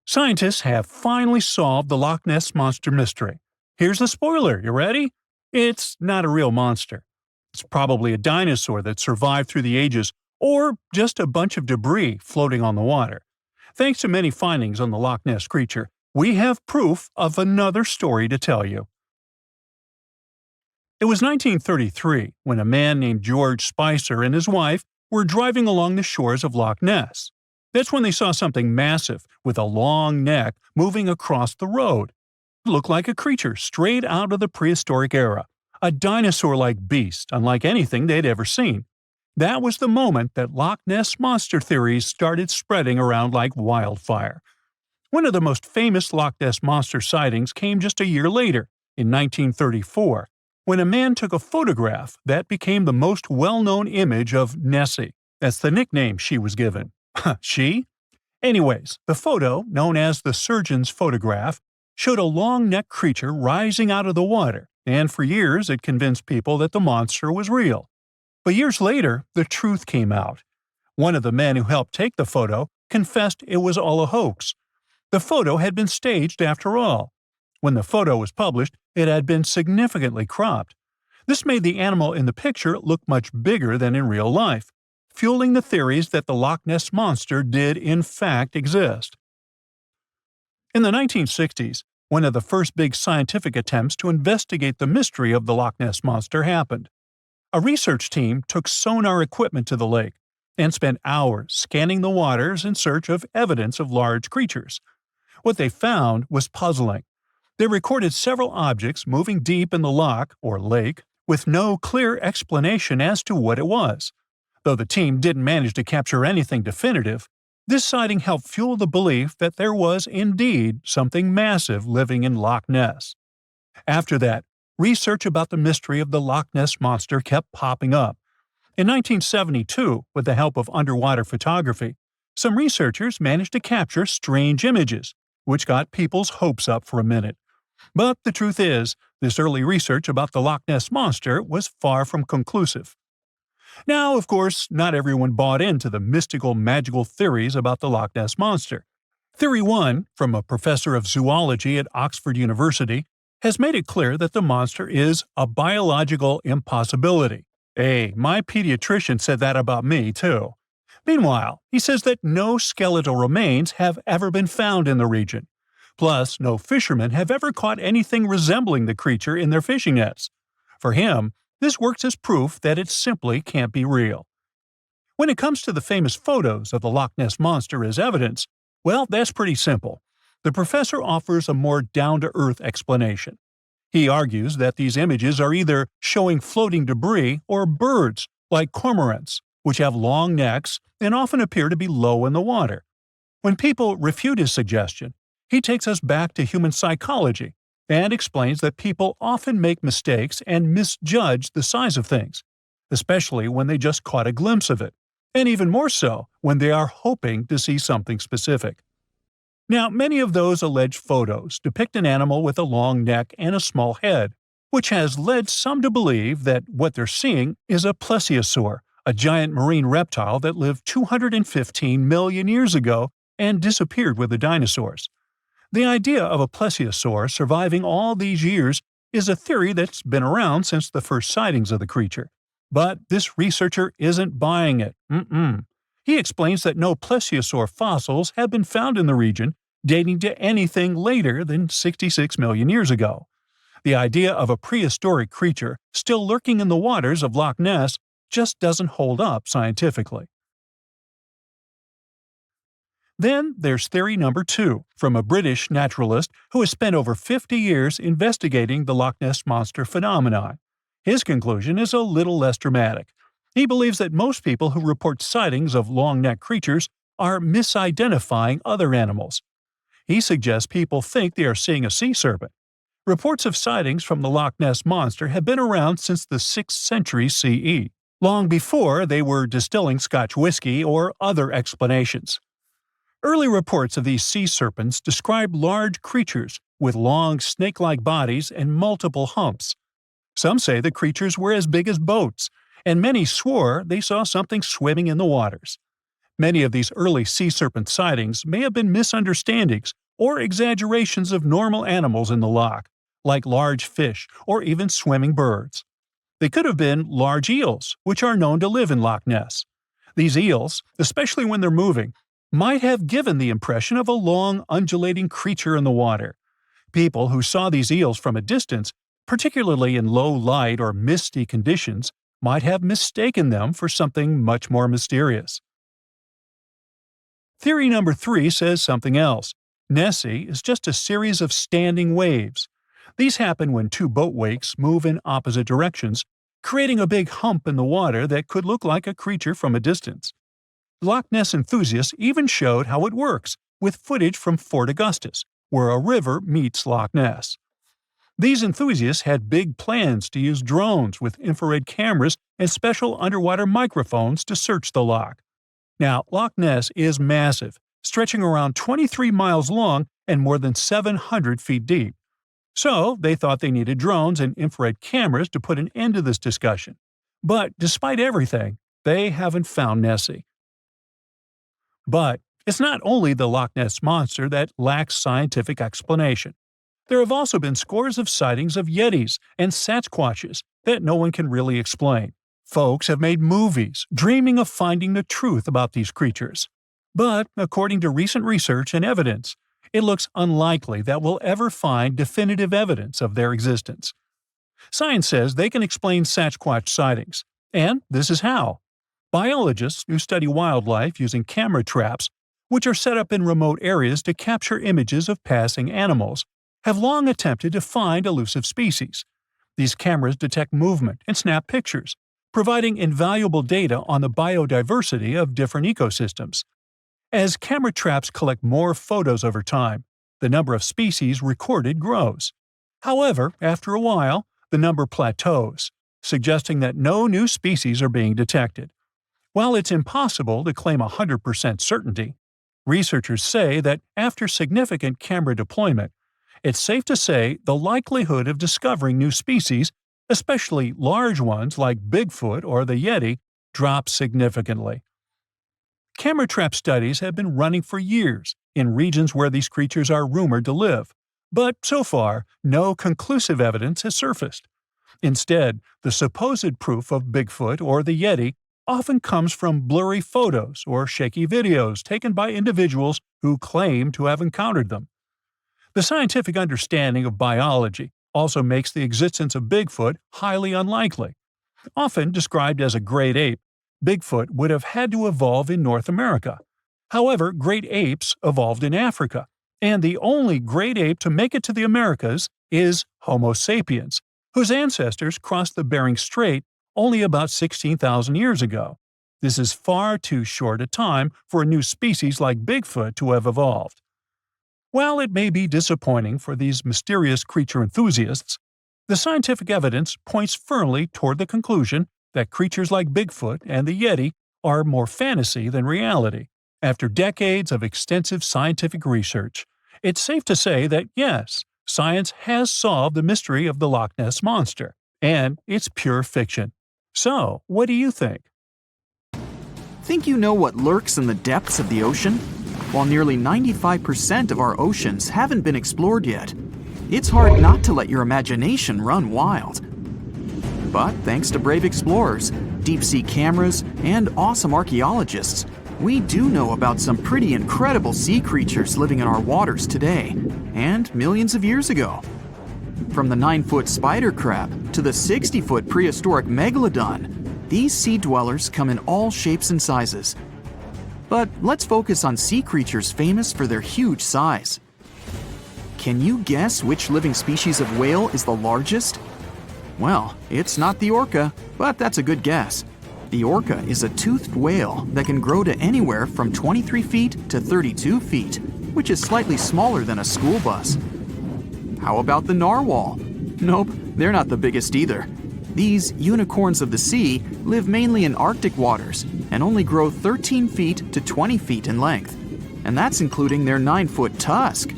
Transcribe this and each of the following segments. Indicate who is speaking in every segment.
Speaker 1: Scientists have finally solved the Loch Ness Monster mystery. Here's the spoiler, you ready? It's not a real monster. It's probably a dinosaur that survived through the ages, or just a bunch of debris floating on the water. Thanks to many findings on the Loch Ness creature, we have proof of another story to tell you. It was 1933 when a man named George Spicer and his wife were driving along the shores of Loch Ness. That's when they saw something massive with a long neck moving across the road. It looked like a creature straight out of the prehistoric era, a dinosaur-like beast unlike anything they'd ever seen. That was the moment that Loch Ness Monster theories started spreading around like wildfire. One of the most famous Loch Ness Monster sightings came just a year later, in 1934, when a man took a photograph that became the most well-known image of Nessie. That's the nickname she was given. She? Anyways, the photo, known as the surgeon's photograph, showed a long-necked creature rising out of the water, and for years it convinced people that the monster was real. But years later, the truth came out. One of the men who helped take the photo confessed it was all a hoax. The photo had been staged after all. When the photo was published, it had been significantly cropped. This made the animal in the picture look much bigger than in real life, fueling the theories that the Loch Ness Monster did in fact exist. In the 1960s, one of the first big scientific attempts to investigate the mystery of the Loch Ness Monster happened. A research team took sonar equipment to the lake and spent hours scanning the waters in search of evidence of large creatures. What they found was puzzling. They recorded several objects moving deep in the loch, or lake, with no clear explanation as to what it was. Though the team didn't manage to capture anything definitive, this sighting helped fuel the belief that there was indeed something massive living in Loch Ness. After that, research about the mystery of the Loch Ness Monster kept popping up. In 1972, with the help of underwater photography, some researchers managed to capture strange images, which got people's hopes up for a minute. But the truth is, this early research about the Loch Ness Monster was far from conclusive. Now, of course, not everyone bought into the mystical, magical theories about the Loch Ness Monster. Theory 1, from a professor of zoology at Oxford University, has made it clear that the monster is a biological impossibility. Hey, my pediatrician said that about me, too. Meanwhile, he says that no skeletal remains have ever been found in the region. Plus, no fishermen have ever caught anything resembling the creature in their fishing nets. For him, this works as proof that it simply can't be real. When it comes to the famous photos of the Loch Ness Monster as evidence, well, that's pretty simple. The professor offers a more down-to-earth explanation. He argues that these images are either showing floating debris or birds, like cormorants, which have long necks and often appear to be low in the water. When people refute his suggestion, he takes us back to human psychology and explains that people often make mistakes and misjudge the size of things, especially when they just caught a glimpse of it, and even more so when they are hoping to see something specific. Now, many of those alleged photos depict an animal with a long neck and a small head, which has led some to believe that what they're seeing is a plesiosaur, a giant marine reptile that lived 215 million years ago and disappeared with the dinosaurs. The idea of a plesiosaur surviving all these years is a theory that's been around since the first sightings of the creature. But this researcher isn't buying it. He explains that no plesiosaur fossils have been found in the region dating to anything later than 66 million years ago. The idea of a prehistoric creature still lurking in the waters of Loch Ness just doesn't hold up scientifically. Then there's theory number 2, from a British naturalist who has spent over 50 years investigating the Loch Ness Monster phenomenon. His conclusion is a little less dramatic. He believes that most people who report sightings of long-necked creatures are misidentifying other animals. He suggests people think they are seeing a sea serpent. Reports of sightings from the Loch Ness Monster have been around since the 6th century CE, long before they were distilling Scotch whiskey or other explanations. Early reports of these sea serpents describe large creatures with long snake-like bodies and multiple humps. Some say the creatures were as big as boats, and many swore they saw something swimming in the waters. Many of these early sea serpent sightings may have been misunderstandings or exaggerations of normal animals in the loch, like large fish or even swimming birds. They could have been large eels, which are known to live in Loch Ness. These eels, especially when they're moving, might have given the impression of a long, undulating creature in the water. People who saw these eels from a distance, particularly in low light or misty conditions, might have mistaken them for something much more mysterious. Theory number 3 says something else. Nessie is just a series of standing waves. These happen when two boat wakes move in opposite directions, creating a big hump in the water that could look like a creature from a distance. Loch Ness enthusiasts even showed how it works, with footage from Fort Augustus, where a river meets Loch Ness. These enthusiasts had big plans to use drones with infrared cameras and special underwater microphones to search the loch. Now, Loch Ness is massive, stretching around 23 miles long and more than 700 feet deep. So, they thought they needed drones and infrared cameras to put an end to this discussion. But despite everything, they haven't found Nessie. But it's not only the Loch Ness Monster that lacks scientific explanation. There have also been scores of sightings of yetis and sasquatches that no one can really explain. Folks have made movies, dreaming of finding the truth about these creatures. But, according to recent research and evidence, it looks unlikely that we'll ever find definitive evidence of their existence. Science says they can explain Sasquatch sightings, and this is how. Biologists who study wildlife using camera traps, which are set up in remote areas to capture images of passing animals, have long attempted to find elusive species. These cameras detect movement and snap pictures, providing invaluable data on the biodiversity of different ecosystems. As camera traps collect more photos over time, the number of species recorded grows. However, after a while, the number plateaus, suggesting that no new species are being detected. While it's impossible to claim 100% certainty, researchers say that after significant camera deployment, it's safe to say the likelihood of discovering new species, especially large ones like Bigfoot or the Yeti, drops significantly. Camera trap studies have been running for years in regions where these creatures are rumored to live, but so far, no conclusive evidence has surfaced. Instead, the supposed proof of Bigfoot or the Yeti often comes from blurry photos or shaky videos taken by individuals who claim to have encountered them. The scientific understanding of biology also makes the existence of Bigfoot highly unlikely. Often described as a great ape, Bigfoot would have had to evolve in North America. However, great apes evolved in Africa, and the only great ape to make it to the Americas is Homo sapiens, whose ancestors crossed the Bering Strait only about 16,000 years ago. This is far too short a time for a new species like Bigfoot to have evolved. While it may be disappointing for these mysterious creature enthusiasts, the scientific evidence points firmly toward the conclusion that creatures like Bigfoot and the Yeti are more fantasy than reality. After decades of extensive scientific research, it's safe to say that yes, science has solved the mystery of the Loch Ness Monster, and it's pure fiction. So, what do you think?
Speaker 2: Think you know what lurks in the depths of the ocean? While nearly 95% of our oceans haven't been explored yet, it's hard not to let your imagination run wild. But thanks to brave explorers, deep-sea cameras, and awesome archaeologists, we do know about some pretty incredible sea creatures living in our waters today, and millions of years ago. From the 9-foot spider crab to the 60-foot prehistoric megalodon, these sea dwellers come in all shapes and sizes. But let's focus on sea creatures famous for their huge size. Can you guess which living species of whale is the largest? Well, it's not the orca, but that's a good guess. The orca is a toothed whale that can grow to anywhere from 23 feet to 32 feet, which is slightly smaller than a school bus. How about the narwhal? Nope, they're not the biggest either. These unicorns of the sea live mainly in Arctic waters and only grow 13 feet to 20 feet in length, and that's including their 9-foot tusk.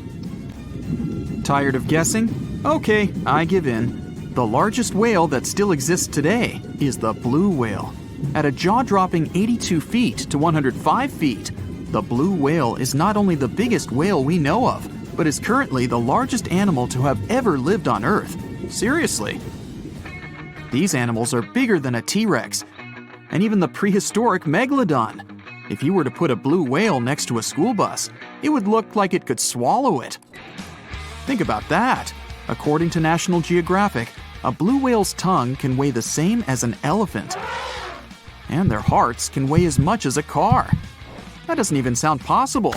Speaker 2: Tired of guessing? Okay, I give in. The largest whale that still exists today is the blue whale. At a jaw-dropping 82 feet to 105 feet, the blue whale is not only the biggest whale we know of, but is currently the largest animal to have ever lived on Earth. Seriously. These animals are bigger than a T-Rex, and even the prehistoric megalodon. If you were to put a blue whale next to a school bus, it would look like it could swallow it. Think about that. According to National Geographic, a blue whale's tongue can weigh the same as an elephant. And their hearts can weigh as much as a car. That doesn't even sound possible.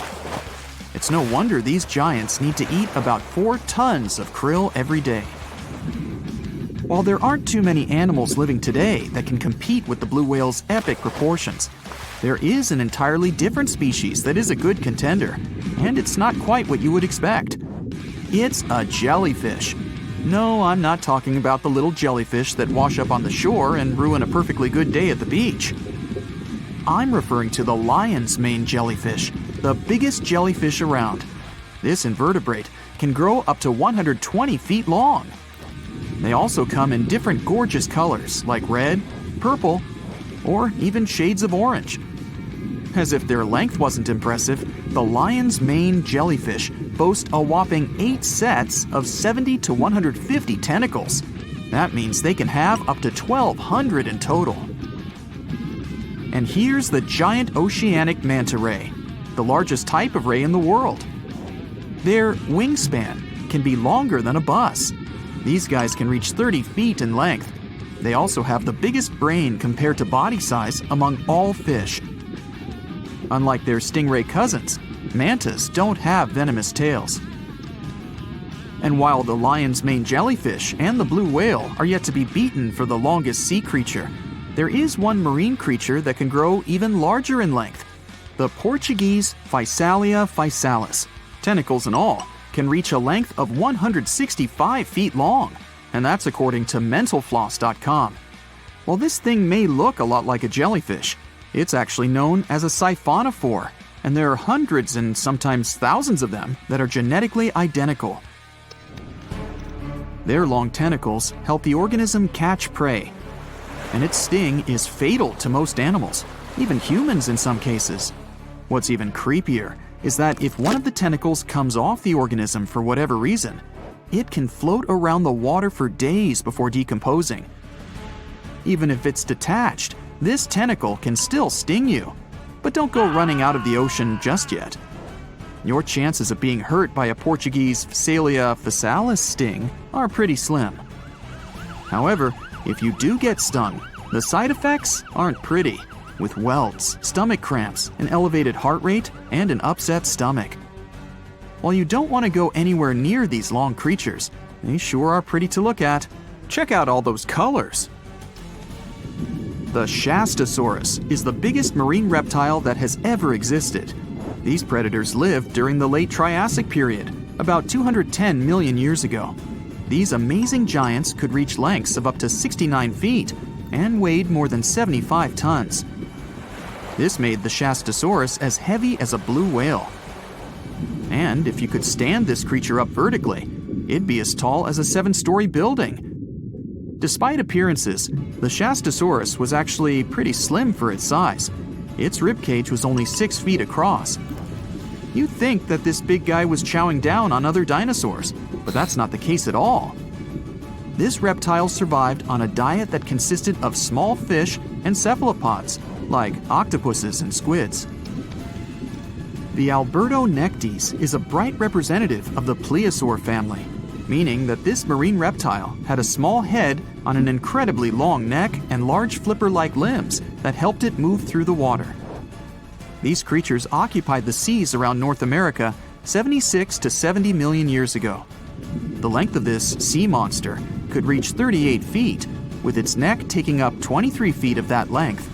Speaker 2: It's no wonder these giants need to eat about 4 tons of krill every day. While there aren't too many animals living today that can compete with the blue whale's epic proportions, there is an entirely different species that is a good contender, and it's not quite what you would expect. It's a jellyfish. No, I'm not talking about the little jellyfish that wash up on the shore and ruin a perfectly good day at the beach. I'm referring to the lion's mane jellyfish, the biggest jellyfish around. This invertebrate can grow up to 120 feet long. They also come in different gorgeous colors like red, purple, or even shades of orange. As if their length wasn't impressive, the lion's mane jellyfish boast a whopping 8 sets of 70 to 150 tentacles. That means they can have up to 1,200 in total. And here's the giant oceanic manta ray, the largest type of ray in the world. Their wingspan can be longer than a bus. These guys can reach 30 feet in length. They also have the biggest brain compared to body size among all fish. Unlike their stingray cousins, mantas don't have venomous tails. And while the lion's mane jellyfish and the blue whale are yet to be beaten for the longest sea creature, there is one marine creature that can grow even larger in length. The Portuguese Physalia physalis, tentacles and all, can reach a length of 165 feet long, and that's according to mentalfloss.com. While this thing may look a lot like a jellyfish, it's actually known as a siphonophore, and there are hundreds and sometimes thousands of them that are genetically identical. Their long tentacles help the organism catch prey, and its sting is fatal to most animals, even humans in some cases. What's even creepier is that if one of the tentacles comes off the organism for whatever reason, it can float around the water for days before decomposing. Even if it's detached, this tentacle can still sting you. But don't go running out of the ocean just yet. Your chances of being hurt by a Portuguese Physalia physalis sting are pretty slim. However, if you do get stung, the side effects aren't pretty, with welts, stomach cramps, an elevated heart rate, and an upset stomach. While you don't want to go anywhere near these long creatures, they sure are pretty to look at. Check out all those colors. The Shastasaurus is the biggest marine reptile that has ever existed. These predators lived during the late Triassic period, about 210 million years ago. These amazing giants could reach lengths of up to 69 feet and weighed more than 75 tons. This made the Shastasaurus as heavy as a blue whale. And if you could stand this creature up vertically, it'd be as tall as a 7-story building. Despite appearances, the Shastasaurus was actually pretty slim for its size. Its ribcage was only 6 feet across. You'd think that this big guy was chowing down on other dinosaurs, but that's not the case at all. This reptile survived on a diet that consisted of small fish and cephalopods, like octopuses and squids. The Albertonectes is a bright representative of the plesiosaur family, meaning that this marine reptile had a small head on an incredibly long neck and large flipper-like limbs that helped it move through the water. These creatures occupied the seas around North America 76 to 70 million years ago. The length of this sea monster could reach 38 feet, with its neck taking up 23 feet of that length.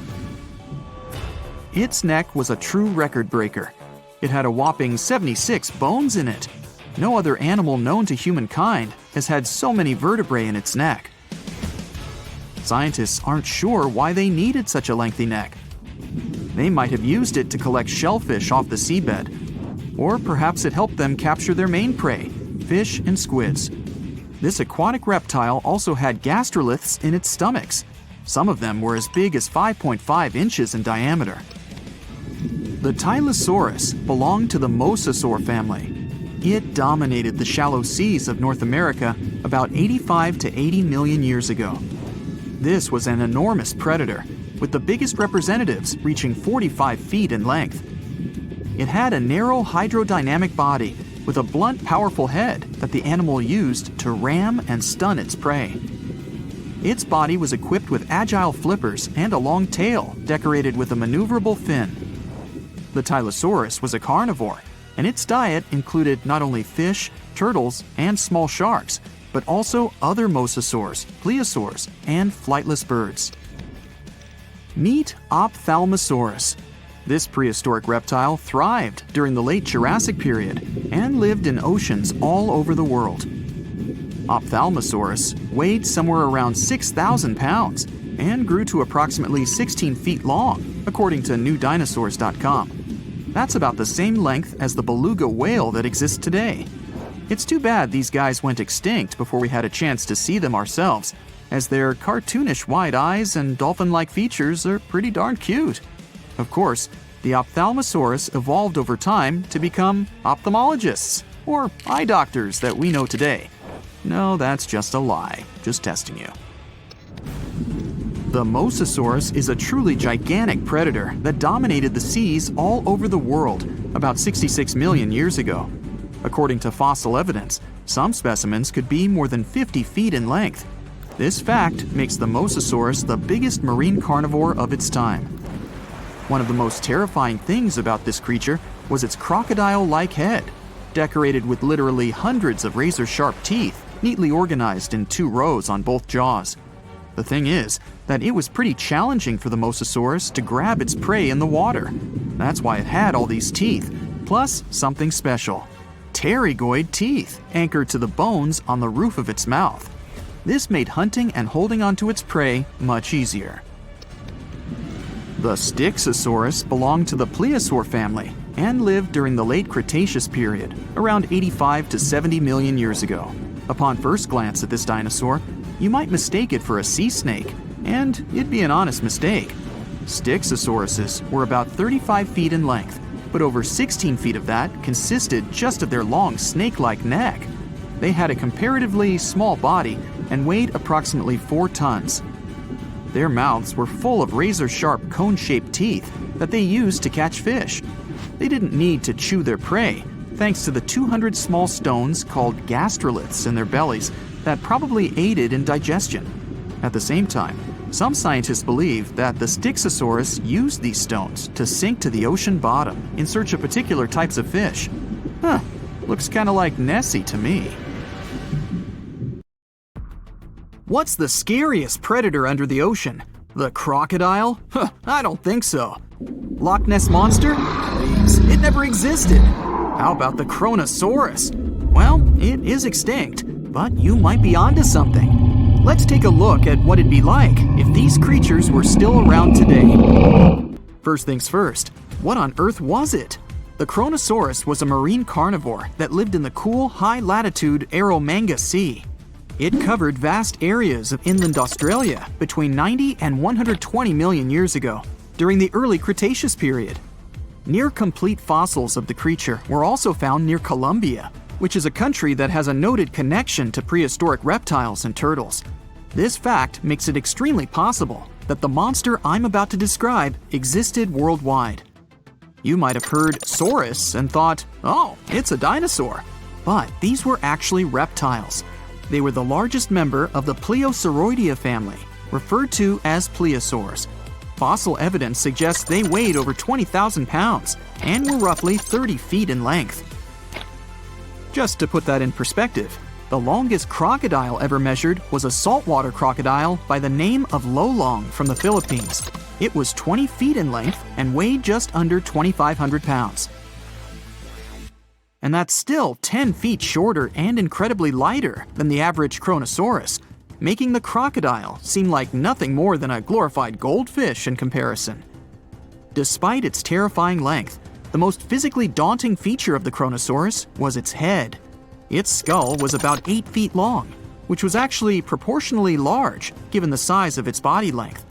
Speaker 2: Its neck was a true record breaker. It had a whopping 76 bones in it. No other animal known to humankind has had so many vertebrae in its neck. Scientists aren't sure why they needed such a lengthy neck. They might have used it to collect shellfish off the seabed, or perhaps it helped them capture their main prey, fish and squids. This aquatic reptile also had gastroliths in its stomachs. Some of them were as big as 5.5 inches in diameter. The Tylosaurus belonged to the Mosasaur family. It dominated the shallow seas of North America about 85 to 80 million years ago. This was an enormous predator, with the biggest representatives reaching 45 feet in length. It had a narrow hydrodynamic body with a blunt, powerful head that the animal used to ram and stun its prey. Its body was equipped with agile flippers and a long tail decorated with a maneuverable fin. The Tylosaurus was a carnivore, and its diet included not only fish, turtles, and small sharks, but also other mosasaurs, plesiosaurs, and flightless birds. Meet Ophthalmosaurus. This prehistoric reptile thrived during the late Jurassic period and lived in oceans all over the world. Ophthalmosaurus weighed somewhere around 6,000 pounds and grew to approximately 16 feet long, according to newdinosaurs.com. That's about the same length as the beluga whale that exists today. It's too bad these guys went extinct before we had a chance to see them ourselves, as their cartoonish wide eyes and dolphin-like features are pretty darn cute. Of course, the Ophthalmosaurus evolved over time to become ophthalmologists, or eye doctors that we know today. No, that's just a lie. Just testing you. The Mosasaurus is a truly gigantic predator that dominated the seas all over the world about 66 million years ago. According to fossil evidence, some specimens could be more than 50 feet in length. This fact makes the Mosasaurus the biggest marine carnivore of its time. One of the most terrifying things about this creature was its crocodile-like head, decorated with literally hundreds of razor-sharp teeth, neatly organized in 2 rows on both jaws. The thing is that it was pretty challenging for the Mosasaurus to grab its prey in the water. That's why it had all these teeth, plus something special: pterygoid teeth anchored to the bones on the roof of its mouth. This made hunting and holding onto its prey much easier. The Styxosaurus belonged to the plesiosaur family and lived during the late Cretaceous period, around 85 to 70 million years ago. Upon first glance at this dinosaur, you might mistake it for a sea snake, and it'd be an honest mistake. Styxosauruses were about 35 feet in length, but over 16 feet of that consisted just of their long snake-like neck. They had a comparatively small body and weighed approximately 4 tons. Their mouths were full of razor-sharp cone-shaped teeth that they used to catch fish. They didn't need to chew their prey, thanks to the 200 small stones called gastroliths in their bellies that probably aided in digestion. At the same time, some scientists believe that the Styxosaurus used these stones to sink to the ocean bottom in search of particular types of fish. Looks kinda like Nessie to me. What's the scariest predator under the ocean? The crocodile? I don't think so. Loch Ness Monster? Please, it never existed. How about the Chronosaurus? Well, it is extinct, but you might be onto something. Let's take a look at what it'd be like if these creatures were still around today. First things first, what on earth was it? The Chronosaurus was a marine carnivore that lived in the cool, high-latitude Eromanga Sea. It covered vast areas of inland Australia between 90 and 120 million years ago, during the early Cretaceous period. Near-complete fossils of the creature were also found near Colombia, which is a country that has a noted connection to prehistoric reptiles and turtles. This fact makes it extremely possible that the monster I'm about to describe existed worldwide. You might have heard saurus and thought, oh, it's a dinosaur. But these were actually reptiles. They were the largest member of the Pleosauroidea family, referred to as plesiosaurs. Fossil evidence suggests they weighed over 20,000 pounds and were roughly 30 feet in length. Just to put that in perspective, the longest crocodile ever measured was a saltwater crocodile by the name of Lolong from the Philippines. It was 20 feet in length and weighed just under 2,500 pounds. And that's still 10 feet shorter and incredibly lighter than the average Chronosaurus, making the crocodile seem like nothing more than a glorified goldfish in comparison. Despite its terrifying length, the most physically daunting feature of the Chronosaurus was its head. Its skull was about 8 feet long. which was actually proportionally large given the size of its body length.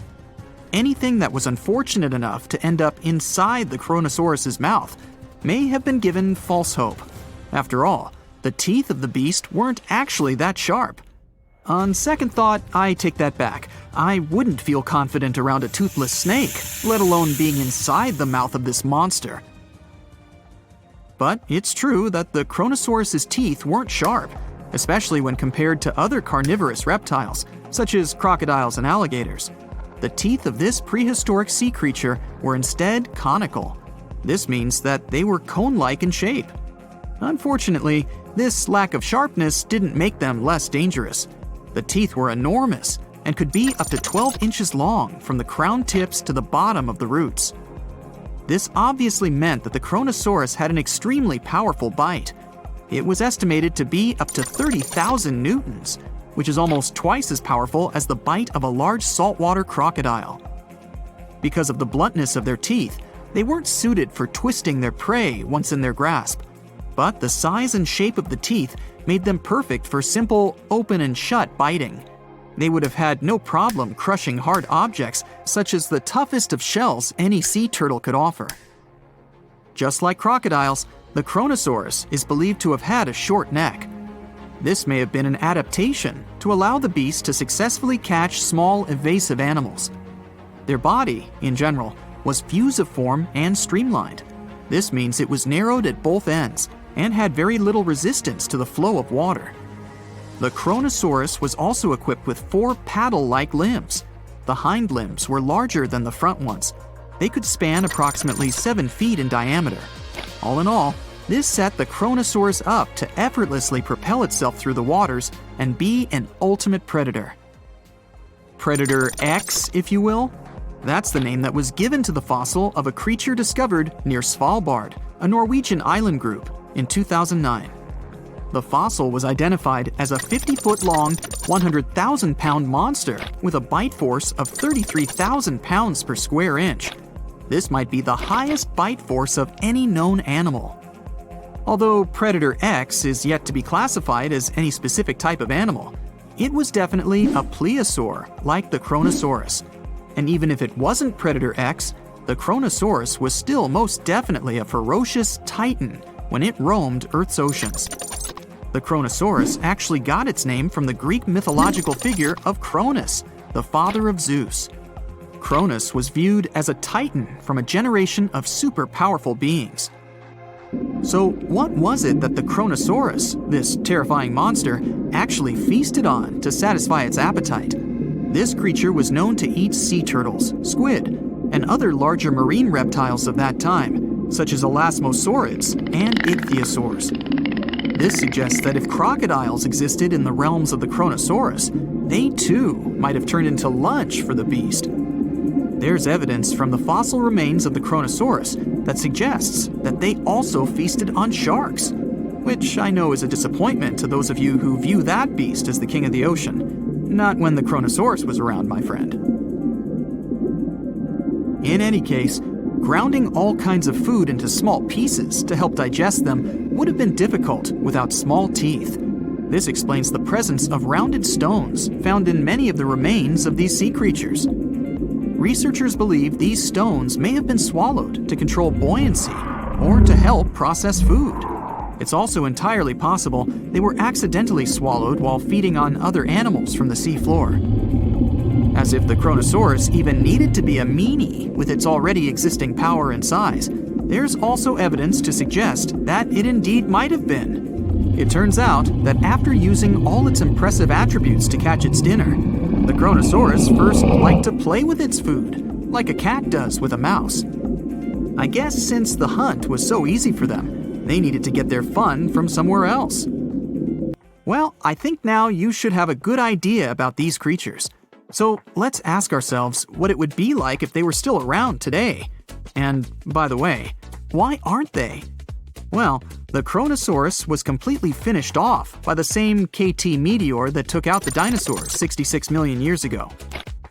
Speaker 2: Anything that was unfortunate enough to end up inside the Chronosaurus's mouth may have been given false hope. After all, the teeth of the beast weren't actually that sharp. On second thought, I take that back. I wouldn't feel confident around a toothless snake, let alone being inside the mouth of this monster. But it's true that the Chronosaurus's teeth weren't sharp, especially when compared to other carnivorous reptiles, such as crocodiles and alligators. The teeth of this prehistoric sea creature were instead conical. This means that they were cone-like in shape. Unfortunately, this lack of sharpness didn't make them less dangerous. The teeth were enormous and could be up to 12 inches long from the crown tips to the bottom of the roots. This obviously meant that the Chronosaurus had an extremely powerful bite. It was estimated to be up to 30,000 newtons, which is almost twice as powerful as the bite of a large saltwater crocodile. Because of the bluntness of their teeth, they weren't suited for twisting their prey once in their grasp. But the size and shape of the teeth made them perfect for simple open and shut biting. They would have had no problem crushing hard objects such as the toughest of shells any sea turtle could offer. Just like crocodiles, the Chronosaurus is believed to have had a short neck. This may have been an adaptation to allow the beast to successfully catch small evasive animals. Their body, in general, was fusiform and streamlined. This means it was narrowed at both ends and had very little resistance to the flow of water. The Chronosaurus was also equipped with 4 paddle-like limbs. The hind limbs were larger than the front ones. They could span approximately 7 feet in diameter. All in all, this set the Chronosaurus up to effortlessly propel itself through the waters and be an ultimate predator. Predator X, if you will? That's the name that was given to the fossil of a creature discovered near Svalbard, a Norwegian island group, in 2009. The fossil was identified as a 50-foot-long, 100,000-pound monster with a bite force of 33,000 pounds per square inch. This might be the highest bite force of any known animal. Although Predator X is yet to be classified as any specific type of animal, it was definitely a plesiosaur like the Chronosaurus. And even if it wasn't Predator X, the Chronosaurus was still most definitely a ferocious titan when it roamed Earth's oceans. The Chronosaurus actually got its name from the Greek mythological figure of Cronus, the father of Zeus. Cronus was viewed as a titan from a generation of super powerful beings. So what was it that the Chronosaurus, this terrifying monster, actually feasted on to satisfy its appetite? This creature was known to eat sea turtles, squid, and other larger marine reptiles of that time, such as elasmosaurids and ichthyosaurs. This suggests that if crocodiles existed in the realms of the Chronosaurus, they too might have turned into lunch for the beast. There's evidence from the fossil remains of the Chronosaurus that suggests that they also feasted on sharks, which I know is a disappointment to those of you who view that beast as the king of the ocean. Not when the Chronosaurus was around, my friend. In any case, grounding all kinds of food into small pieces to help digest them would have been difficult without small teeth. This explains the presence of rounded stones found in many of the remains of these sea creatures. Researchers believe these stones may have been swallowed to control buoyancy or to help process food. It's also entirely possible they were accidentally swallowed while feeding on other animals from the seafloor. As if the Chronosaurus even needed to be a meanie with its already existing power and size, there's also evidence to suggest that it indeed might have been. It turns out that after using all its impressive attributes to catch its dinner, the Chronosaurus first liked to play with its food, like a cat does with a mouse. I guess since the hunt was so easy for them, they needed to get their fun from somewhere else. Well, I think now you should have a good idea about these creatures. So let's ask ourselves what it would be like if they were still around today. And by the way, why aren't they? Well, the Chronosaurus was completely finished off by the same KT meteor that took out the dinosaurs 66 million years ago.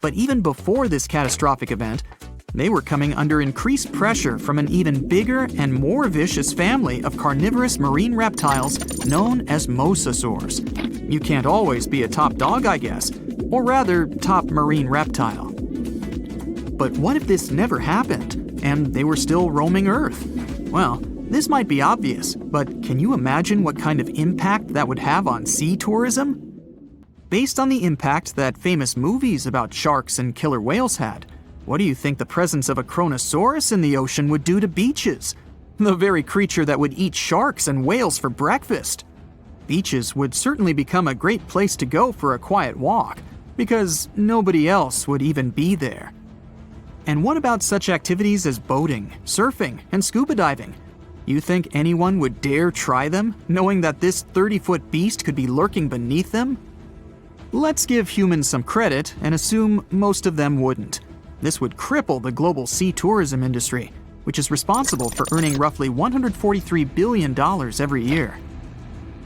Speaker 2: But even before this catastrophic event, they were coming under increased pressure from an even bigger and more vicious family of carnivorous marine reptiles known as mosasaurs. You can't always be a top dog, I guess, or rather, top marine reptile. But what if this never happened, and they were still roaming Earth? Well, this might be obvious, but can you imagine what kind of impact that would have on sea tourism? Based on the impact that famous movies about sharks and killer whales had, what do you think the presence of a Chronosaurus in the ocean would do to beaches? The very creature that would eat sharks and whales for breakfast. Beaches would certainly become a great place to go for a quiet walk, because nobody else would even be there. And what about such activities as boating, surfing, and scuba diving? You think anyone would dare try them, knowing that this 30-foot beast could be lurking beneath them? Let's give humans some credit and assume most of them wouldn't. This would cripple the global sea tourism industry, which is responsible for earning roughly $143 billion every year.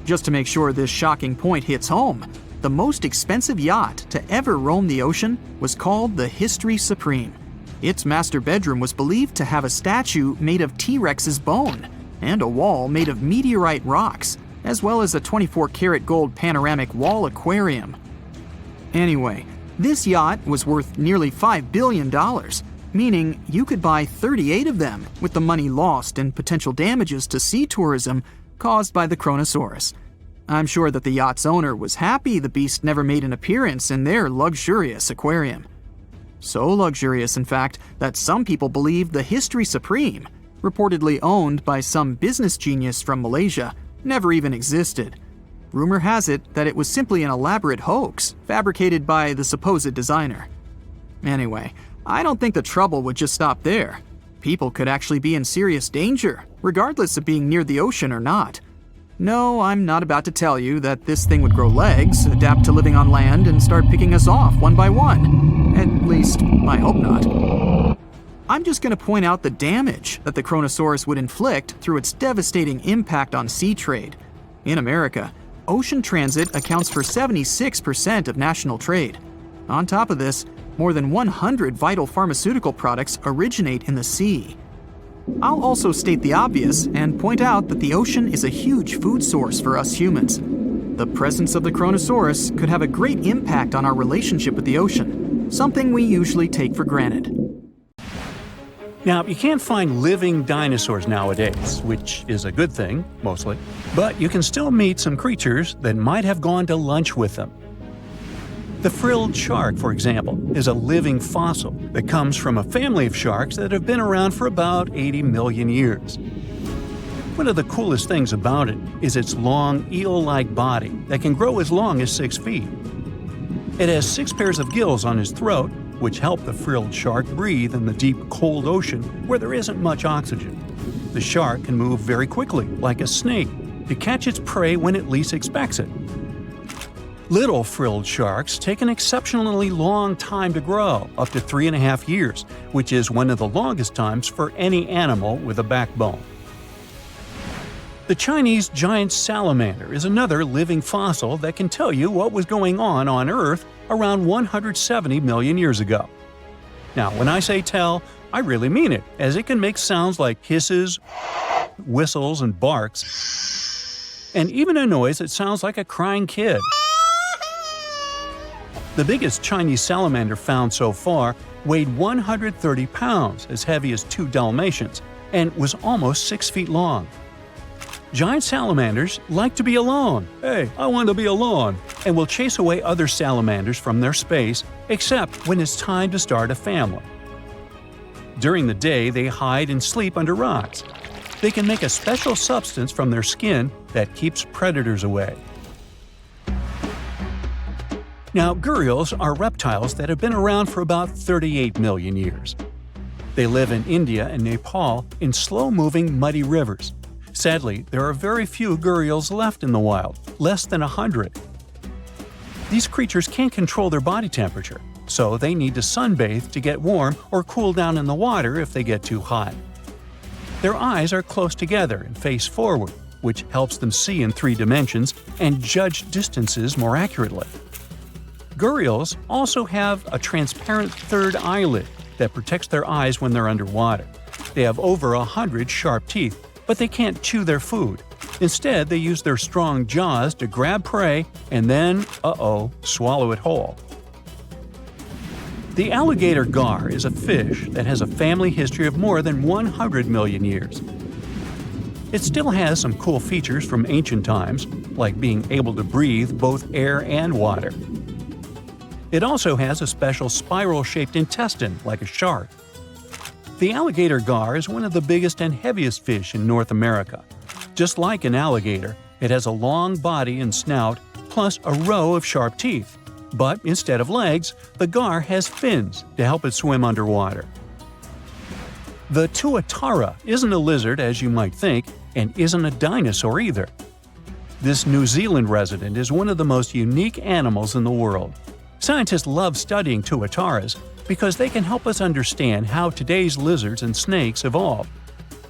Speaker 2: Just to make sure this shocking point hits home, the most expensive yacht to ever roam the ocean was called the History Supreme. Its master bedroom was believed to have a statue made of T-Rex's bone and a wall made of meteorite rocks, as well as a 24-karat gold panoramic wall aquarium. Anyway, this yacht was worth nearly $5 billion, meaning you could buy 38 of them with the money lost in potential damages to sea tourism caused by the Chronosaurus. I'm sure that the yacht's owner was happy the beast never made an appearance in their luxurious aquarium. So luxurious, in fact, that some people believe the History Supreme, reportedly owned by some business genius from Malaysia, never even existed. Rumor has it that it was simply an elaborate hoax fabricated by the supposed designer. Anyway, I don't think the trouble would just stop there. People could actually be in serious danger, regardless of being near the ocean or not. No, I'm not about to tell you that this thing would grow legs, adapt to living on land, and start picking us off one by one. At least, I hope not. I'm just going to point out the damage that the Chronosaurus would inflict through its devastating impact on sea trade. In America, ocean transit accounts for 76% of national trade. On top of this, more than 100 vital pharmaceutical products originate in the sea. I'll also state the obvious and point out that the ocean is a huge food source for us humans. The presence of the Chronosaurus could have a great impact on our relationship with the ocean, something we usually take for granted.
Speaker 1: Now, you can't find living dinosaurs nowadays, which is a good thing, mostly, but you can still meet some creatures that might have gone to lunch with them. The frilled shark, for example, is a living fossil that comes from a family of sharks that have been around for about 80 million years. One of the coolest things about it is its long, eel-like body that can grow as long as 6 feet. It has 6 pairs of gills on its throat, which help the frilled shark breathe in the deep, cold ocean where there isn't much oxygen. The shark can move very quickly, like a snake, to catch its prey when it least expects it. Little frilled sharks take an exceptionally long time to grow, up to 3.5 years, which is one of the longest times for any animal with a backbone. The Chinese giant salamander is another living fossil that can tell you what was going on Earth around 170 million years ago. Now, when I say tell, I really mean it, as it can make sounds like hisses, whistles, and barks, and even a noise that sounds like a crying kid. The biggest Chinese salamander found so far weighed 130 pounds, as heavy as 2 Dalmatians, and was almost 6 feet long. Giant salamanders like to be alone. Hey, I want to be alone. And will chase away other salamanders from their space, except when it's time to start a family. During the day, they hide and sleep under rocks. They can make a special substance from their skin that keeps predators away. Now, gharials are reptiles that have been around for about 38 million years. They live in India and Nepal in slow-moving, muddy rivers. Sadly, there are very few gharials left in the wild, less than 100. These creatures can't control their body temperature, so they need to sunbathe to get warm or cool down in the water if they get too hot. Their eyes are close together and face forward, which helps them see in 3 dimensions and judge distances more accurately. Gharials also have a transparent third eyelid that protects their eyes when they're underwater. They have over 100 sharp teeth, but they can't chew their food. Instead, they use their strong jaws to grab prey and then, swallow it whole. The alligator gar is a fish that has a family history of more than 100 million years. It still has some cool features from ancient times, like being able to breathe both air and water. It also has a special spiral-shaped intestine, like a shark. The alligator gar is one of the biggest and heaviest fish in North America. Just like an alligator, it has a long body and snout, plus a row of sharp teeth. But instead of legs, the gar has fins to help it swim underwater. The tuatara isn't a lizard as you might think, and isn't a dinosaur either. This New Zealand resident is one of the most unique animals in the world. Scientists love studying tuataras because they can help us understand how today's lizards and snakes evolved.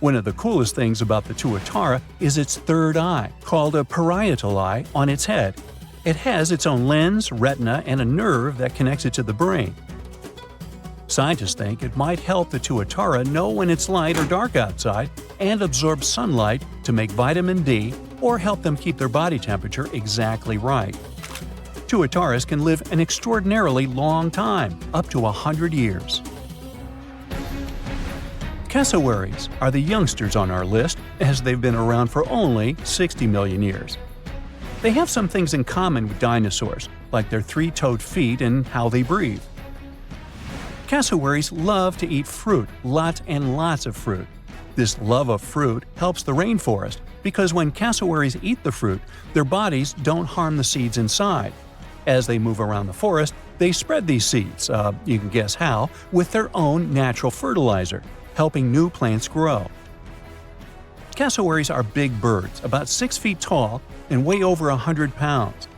Speaker 1: One of the coolest things about the tuatara is its third eye, called a parietal eye, on its head. It has its own lens, retina, and a nerve that connects it to the brain. Scientists think it might help the tuatara know when it's light or dark outside and absorb sunlight to make vitamin D or help them keep their body temperature exactly right. Tuataras can live an extraordinarily long time, up to 100 years. Cassowaries are the youngsters on our list, as they've been around for only 60 million years. They have some things in common with dinosaurs, like their three-toed feet and how they breathe. Cassowaries love to eat fruit, lots and lots of fruit. This love of fruit helps the rainforest because when cassowaries eat the fruit, their bodies don't harm the seeds inside. As they move around the forest, they spread these seeds, you can guess how, with their own natural fertilizer, helping new plants grow. Cassowaries are big birds, about 6 feet tall and weigh over 100 pounds.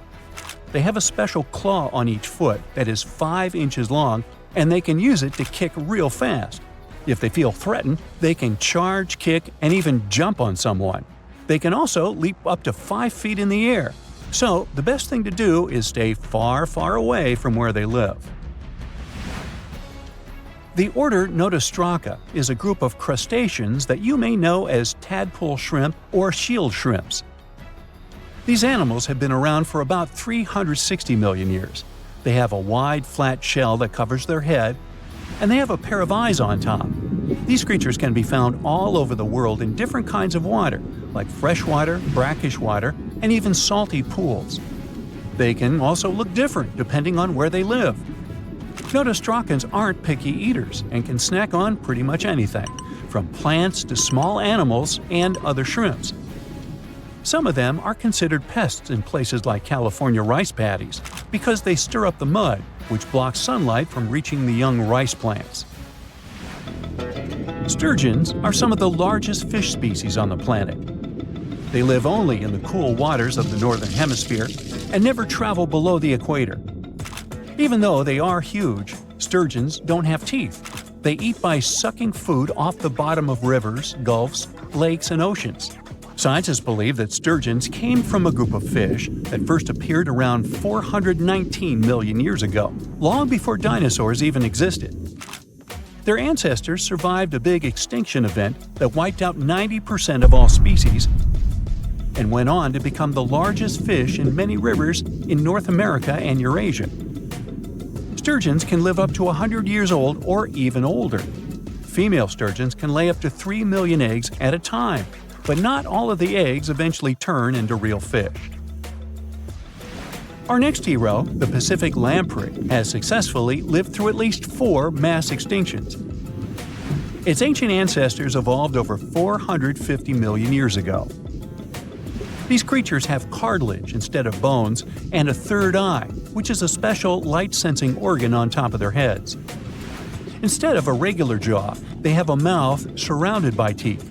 Speaker 1: They have a special claw on each foot that is 5 inches long, and they can use it to kick real fast. If they feel threatened, they can charge, kick, and even jump on someone. They can also leap up to 5 feet in the air. So, the best thing to do is stay far, far away from where they live. The order Notostraca is a group of crustaceans that you may know as tadpole shrimp or shield shrimps. These animals have been around for about 360 million years. They have a wide, flat shell that covers their head, and they have a pair of eyes on top. These creatures can be found all over the world in different kinds of water, like freshwater, brackish water, and even salty pools. They can also look different depending on where they live. Notostracans aren't picky eaters and can snack on pretty much anything, from plants to small animals and other shrimps. Some of them are considered pests in places like California rice paddies because they stir up the mud, which blocks sunlight from reaching the young rice plants. Sturgeons are some of the largest fish species on the planet. They live only in the cool waters of the northern hemisphere and never travel below the equator. Even though they are huge, sturgeons don't have teeth. They eat by sucking food off the bottom of rivers, gulfs, lakes, and oceans. Scientists believe that sturgeons came from a group of fish that first appeared around 419 million years ago, long before dinosaurs even existed. Their ancestors survived a big extinction event that wiped out 90% of all species and went on to become the largest fish in many rivers in North America and Eurasia. Sturgeons can live up to 100 years old or even older. Female sturgeons can lay up to 3 million eggs at a time, but not all of the eggs eventually turn into real fish. Our next hero, the Pacific lamprey, has successfully lived through at least 4 mass extinctions. Its ancient ancestors evolved over 450 million years ago. These creatures have cartilage instead of bones and a third eye, which is a special light-sensing organ on top of their heads. Instead of a regular jaw, they have a mouth surrounded by teeth.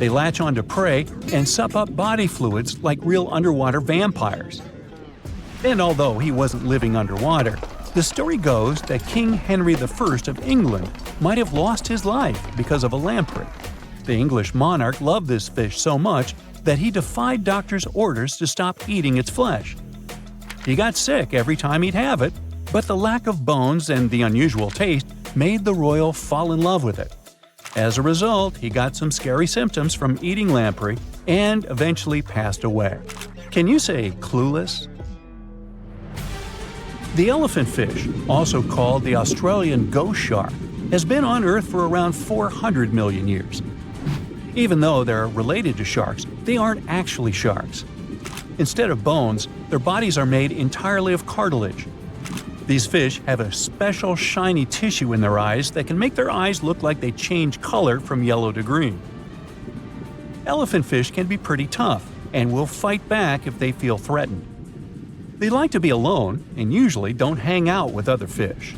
Speaker 1: They latch onto prey and sup up body fluids like real underwater vampires. And although he wasn't living underwater, the story goes that King Henry I of England might have lost his life because of a lamprey. The English monarch loved this fish so much that he defied doctors' orders to stop eating its flesh. He got sick every time he'd have it, but the lack of bones and the unusual taste made the royal fall in love with it. As a result, he got some scary symptoms from eating lamprey, and eventually passed away. Can you say clueless? The elephant fish, also called the Australian ghost shark, has been on Earth for around 400 million years. Even though they're related to sharks, they aren't actually sharks. Instead of bones, their bodies are made entirely of cartilage. These fish have a special shiny tissue in their eyes that can make their eyes look like they change color from yellow to green. Elephant fish can be pretty tough and will fight back if they feel threatened. They like to be alone and usually don't hang out with other fish.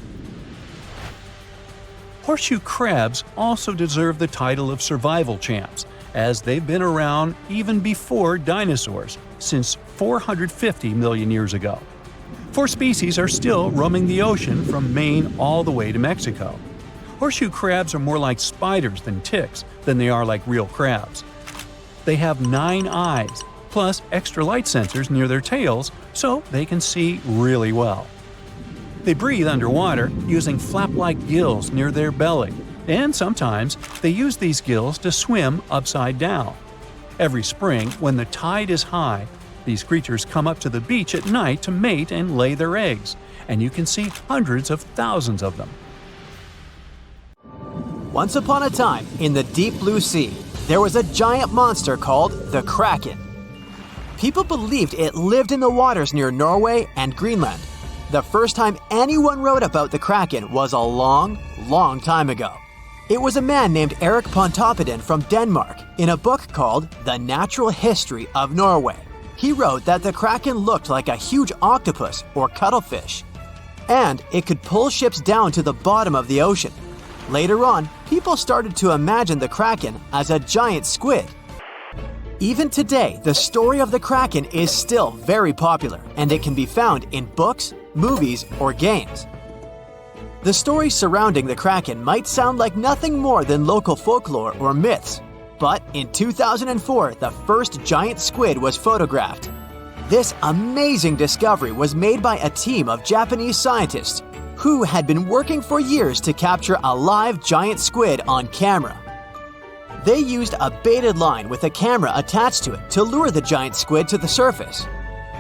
Speaker 1: Horseshoe crabs also deserve the title of survival champs, as they've been around even before dinosaurs, since 450 million years ago. 4 species are still roaming the ocean from Maine all the way to Mexico. Horseshoe crabs are more like spiders than ticks than they are like real crabs. They have 9 eyes, plus extra light sensors near their tails so they can see really well. They breathe underwater using flap-like gills near their belly, and sometimes they use these gills to swim upside down. Every spring, when the tide is high, these creatures come up to the beach at night to mate and lay their eggs, and you can see hundreds of thousands of them.
Speaker 3: Once upon a time, in the deep blue sea, there was a giant monster called the Kraken. People believed it lived in the waters near Norway and Greenland. The first time anyone wrote about the Kraken was a long, long time ago. It was a man named Erik Pontoppidan from Denmark in a book called The Natural History of Norway. He wrote that the Kraken looked like a huge octopus or cuttlefish, and it could pull ships down to the bottom of the ocean. Later on, people started to imagine the Kraken as a giant squid. Even today, the story of the Kraken is still very popular, and it can be found in books, movies, or games. The stories surrounding the Kraken might sound like nothing more than local folklore or myths, but in 2004, the first giant squid was photographed. This amazing discovery was made by a team of Japanese scientists who had been working for years to capture a live giant squid on camera. They used a baited line with a camera attached to it to lure the giant squid to the surface.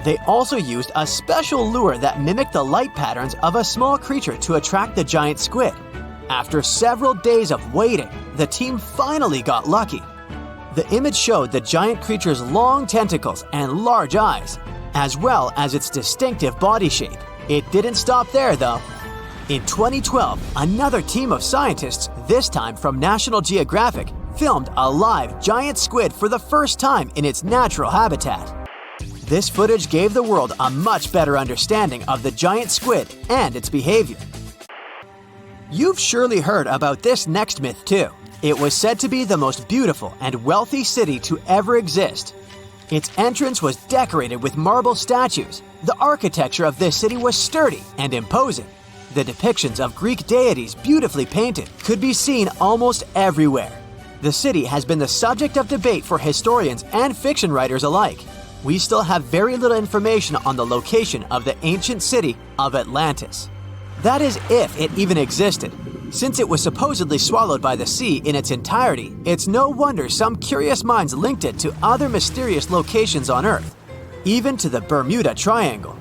Speaker 3: They also used a special lure that mimicked the light patterns of a small creature to attract the giant squid. After several days of waiting, the team finally got lucky. The image showed the giant creature's long tentacles and large eyes, as well as its distinctive body shape. It didn't stop there, though. In 2012, another team of scientists, this time from National Geographic, filmed a live giant squid for the first time in its natural habitat. This footage gave the world a much better understanding of the giant squid and its behavior. You've surely heard about this next myth too. It was said to be the most beautiful and wealthy city to ever exist. Its entrance was decorated with marble statues. The architecture of this city was sturdy and imposing. The depictions of Greek deities beautifully painted could be seen almost everywhere. The city has been the subject of debate for historians and fiction writers alike. We still have very little information on the location of the ancient city of Atlantis. That is, if it even existed. Since it was supposedly swallowed by the sea in its entirety, it's no wonder some curious minds linked it to other mysterious locations on Earth, even to the Bermuda Triangle.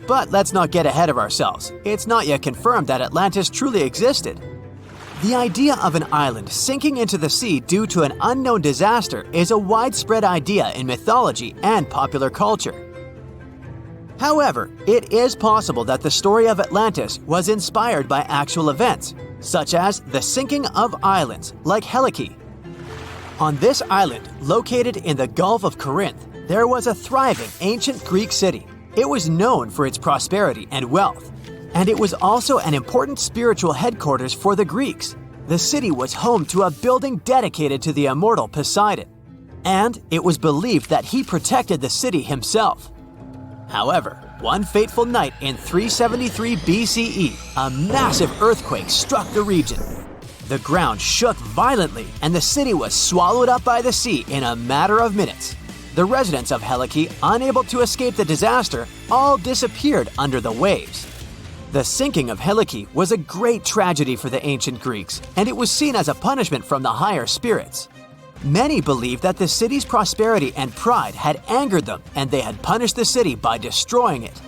Speaker 3: But let's not get ahead of ourselves. It's not yet confirmed that Atlantis truly existed. The idea of an island sinking into the sea due to an unknown disaster is a widespread idea in mythology and popular culture. However, it is possible that the story of Atlantis was inspired by actual events, such as the sinking of islands like Helike. On this island, located in the Gulf of Corinth, there was a thriving ancient Greek city. It was known for its prosperity and wealth, and it was also an important spiritual headquarters for the Greeks. The city was home to a building dedicated to the immortal Poseidon, and it was believed that he protected the city himself. However, one fateful night in 373 BCE, a massive earthquake struck the region. The ground shook violently, and the city was swallowed up by the sea in a matter of minutes. The residents of Helike, unable to escape the disaster, all disappeared under the waves. The sinking of Helike was a great tragedy for the ancient Greeks, and it was seen as a punishment from the higher spirits. Many believed that the city's prosperity and pride had angered them and they had punished the city by destroying it.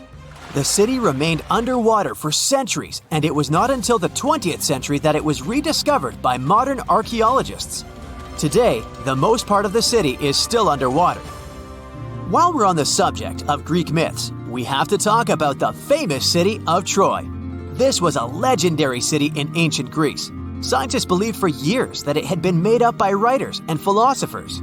Speaker 3: The city remained underwater for centuries, and it was not until the 20th century that it was rediscovered by modern archaeologists. Today, the most part of the city is still underwater. While we're on the subject of Greek myths, we have to talk about the famous city of Troy. This was a legendary city in ancient Greece. Scientists believed for years that it had been made up by writers and philosophers.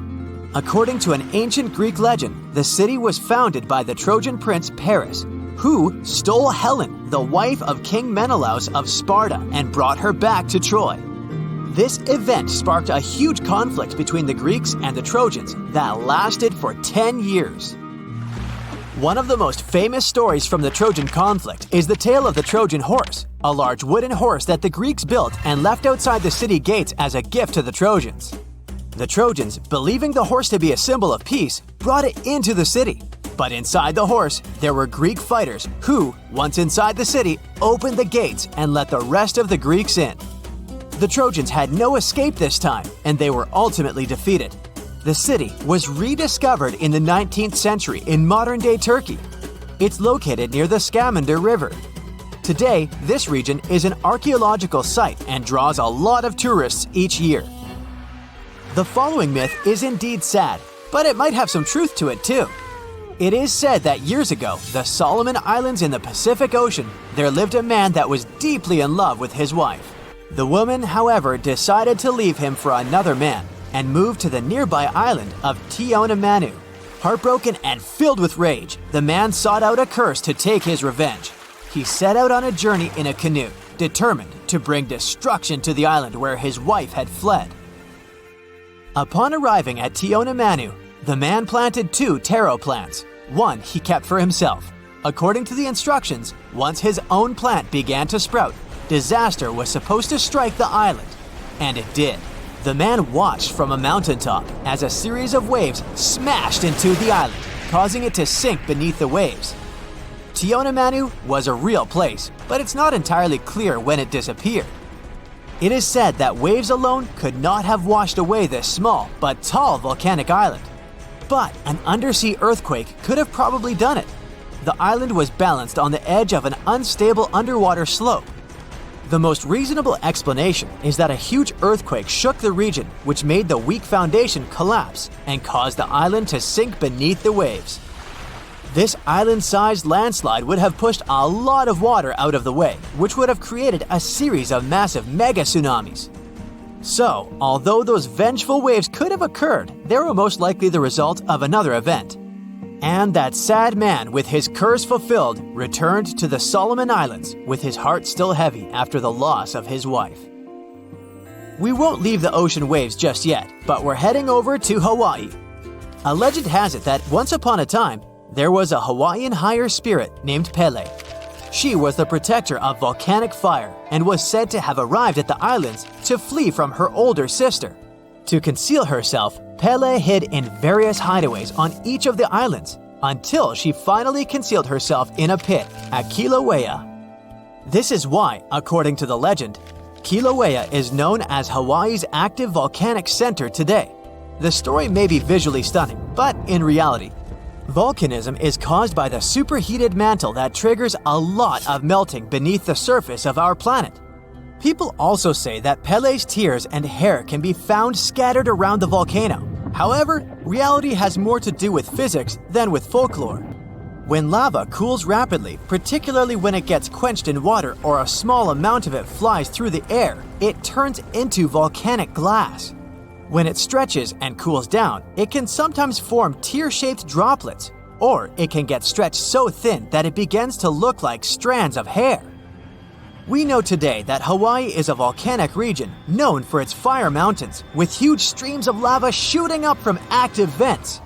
Speaker 3: According to an ancient Greek legend, the city was founded by the Trojan prince Paris, who stole Helen, the wife of King Menelaus of Sparta, and brought her back to Troy. This event sparked a huge conflict between the Greeks and the Trojans that lasted for 10 years. One of the most famous stories from the Trojan conflict is the tale of the Trojan horse, a large wooden horse that the Greeks built and left outside the city gates as a gift to the Trojans. The Trojans, believing the horse to be a symbol of peace, brought it into the city. But inside the horse, there were Greek fighters who, once inside the city, opened the gates and let the rest of the Greeks in. The Trojans had no escape this time, and they were ultimately defeated. The city was rediscovered in the 19th century in modern-day Turkey. It's located near the Scamander River. Today, this region is an archaeological site and draws a lot of tourists each year. The following myth is indeed sad, but it might have some truth to it too. It is said that years ago, the Solomon Islands in the Pacific Ocean, there lived a man that was deeply in love with his wife. The woman, however, decided to leave him for another man and moved to the nearby island of Tionamanu. Heartbroken and filled with rage, the man sought out a curse to take his revenge. He set out on a journey in a canoe, determined to bring destruction to the island where his wife had fled. Upon arriving at Tionamanu, the man planted 2 taro plants. One he kept for himself. According to the instructions, once his own plant began to sprout, disaster was supposed to strike the island. And it did. The man watched from a mountaintop as a series of waves smashed into the island, causing it to sink beneath the waves. Tionamanu was a real place, but it's not entirely clear when it disappeared. It is said that waves alone could not have washed away this small but tall volcanic island. But an undersea earthquake could have probably done it. The island was balanced on the edge of an unstable underwater slope. The most reasonable explanation is that a huge earthquake shook the region, which made the weak foundation collapse and caused the island to sink beneath the waves. This island-sized landslide would have pushed a lot of water out of the way, which would have created a series of massive mega tsunamis. So, although those vengeful waves could have occurred, they were most likely the result of another event. And that sad man, with his curse fulfilled, returned to the Solomon Islands with his heart still heavy after the loss of his wife. We won't leave the ocean waves just yet, but we're heading over to Hawaii. A legend has it that once upon a time, there was a Hawaiian higher spirit named Pele. She was the protector of volcanic fire and was said to have arrived at the islands to flee from her older sister. To conceal herself, Pele hid in various hideaways on each of the islands until she finally concealed herself in a pit at Kilauea. This is why, according to the legend, Kilauea is known as Hawaii's active volcanic center today. The story may be visually stunning, but in reality, volcanism is caused by the superheated mantle that triggers a lot of melting beneath the surface of our planet. People also say that Pele's tears and hair can be found scattered around the volcano. However, reality has more to do with physics than with folklore. When lava cools rapidly, particularly when it gets quenched in water or a small amount of it flies through the air, it turns into volcanic glass. When it stretches and cools down, it can sometimes form tear-shaped droplets, or it can get stretched so thin that it begins to look like strands of hair. We know today that Hawaii is a volcanic region known for its fire mountains, with huge streams of lava shooting up from active vents.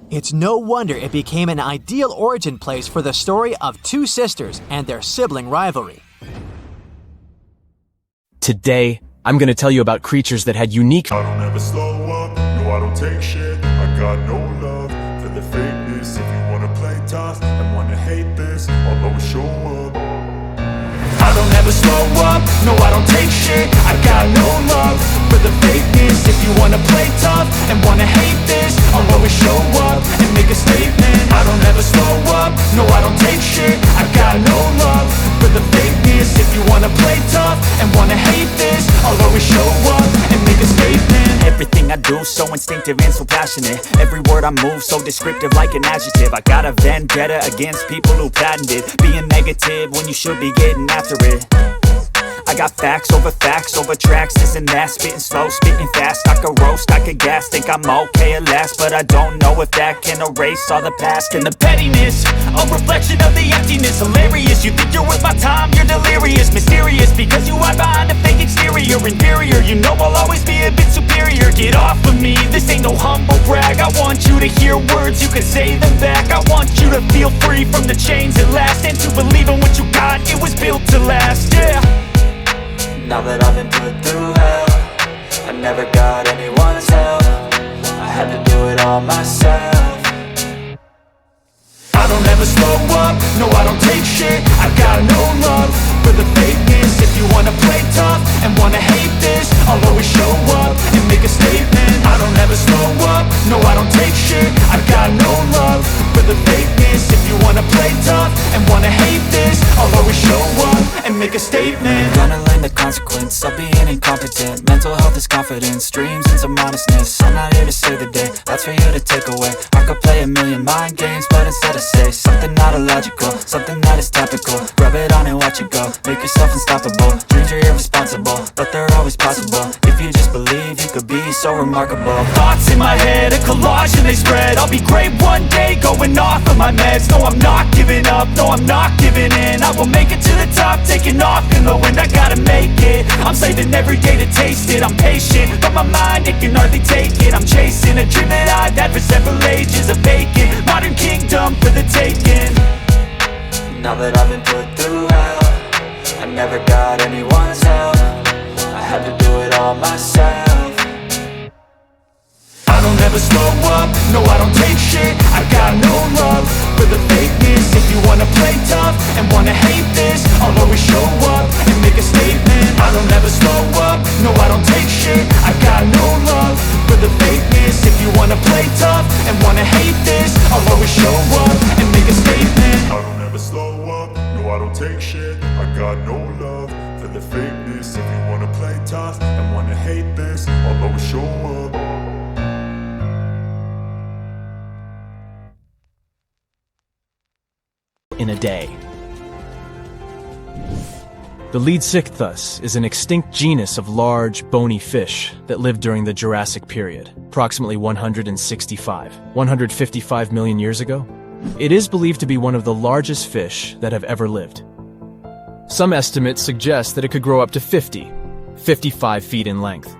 Speaker 3: It's no wonder it became an ideal origin place for the story of 2 sisters and their sibling rivalry.
Speaker 4: Today, I'm gonna tell you about creatures that had unique.
Speaker 5: I don't ever slow up, no I don't take shit. I got no love for the fakeness. If you wanna play tough and wanna hate this, I'll always show up. I don't ever slow up, no I don't take shit. I got no love
Speaker 6: for the fakeness. If you wanna play tough and wanna hate this, I'll always show up and make a statement. I don't ever slow up, no I don't take shit. I got no love for the fakeness. If you wanna play tough and wanna hate this, I'll always show up and make a statement.
Speaker 7: Everything I do so instinctive and so passionate. Every word I move so descriptive like an adjective. I got a vendetta against people who patented being negative when you should be getting after it. I got facts over tracks, this and that. Spitting slow, spitting fast, I could roast, I could gas. Think I'm okay at last, but I don't know if that can erase all the past. And the pettiness, a reflection of the emptiness. Hilarious, you think you're worth my time, you're delirious. Mysterious, because you hide behind a fake exterior. Inferior, you know I'll always be a bit superior. Get off of me, this ain't no humble brag. I want you to hear words, you can say them back. I want you to feel free from the chains at last, and to believe in what you got, it was built to last, yeah.
Speaker 6: Now that I've been put through hell, I never got anyone's help. I had to do it all myself. I don't ever slow up, no I don't take shit. I got no love for the fakeness. If you wanna play tough and wanna hate this, I'll always show up and make a statement. I don't ever slow up, no I don't take shit. I got no love for the fakeness. If you wanna play tough and wanna hate this, I'll always show up and make a statement. Gonna learn the consequence of being incompetent. Mental health is confidence, dreams and some honestness. I'm not here to save the day, that's for you to take away. I could play a million mind games, but instead I say something not illogical, something that is topical. Rub it on and watch it go, make yourself unstoppable. Dreams are irresponsible, but they're always possible. If you just believe, you could be so remarkable. Thoughts in my head, a collage and they spread. I'll be great one day, going off of my meds. No, I'm not giving up, no, I'm not giving in. I will make it to the top, taking off in the wind. I gotta make it, I'm saving every day to taste it. I'm patient, but my mind, it can hardly take it. I'm chasing a dream that I've had for several ages. A vacant, modern kingdom for the taking. Now that I've been put through hell, I never got anyone's help. I had to do it all myself. I don't ever slow up, no I don't take shit. I got no love for the fakeness. If you wanna play tough and wanna hate this, I'll always show up and make a statement. I don't ever slow up, no I don't take shit. I got no love for the fakeness. If you wanna play tough and wanna hate this, I'll always show up and make a statement.
Speaker 5: I don't ever slow up, no I don't take shit. I got no love for the fakeness. If you wanna play tough and wanna hate this, I'll always show up.
Speaker 4: In a day. The Leadsichthus is an extinct genus of large, bony fish that lived during the Jurassic period, approximately 155 million years ago. It is believed to be one of the largest fish that have ever lived. Some estimates suggest that it could grow up to 55 feet in length.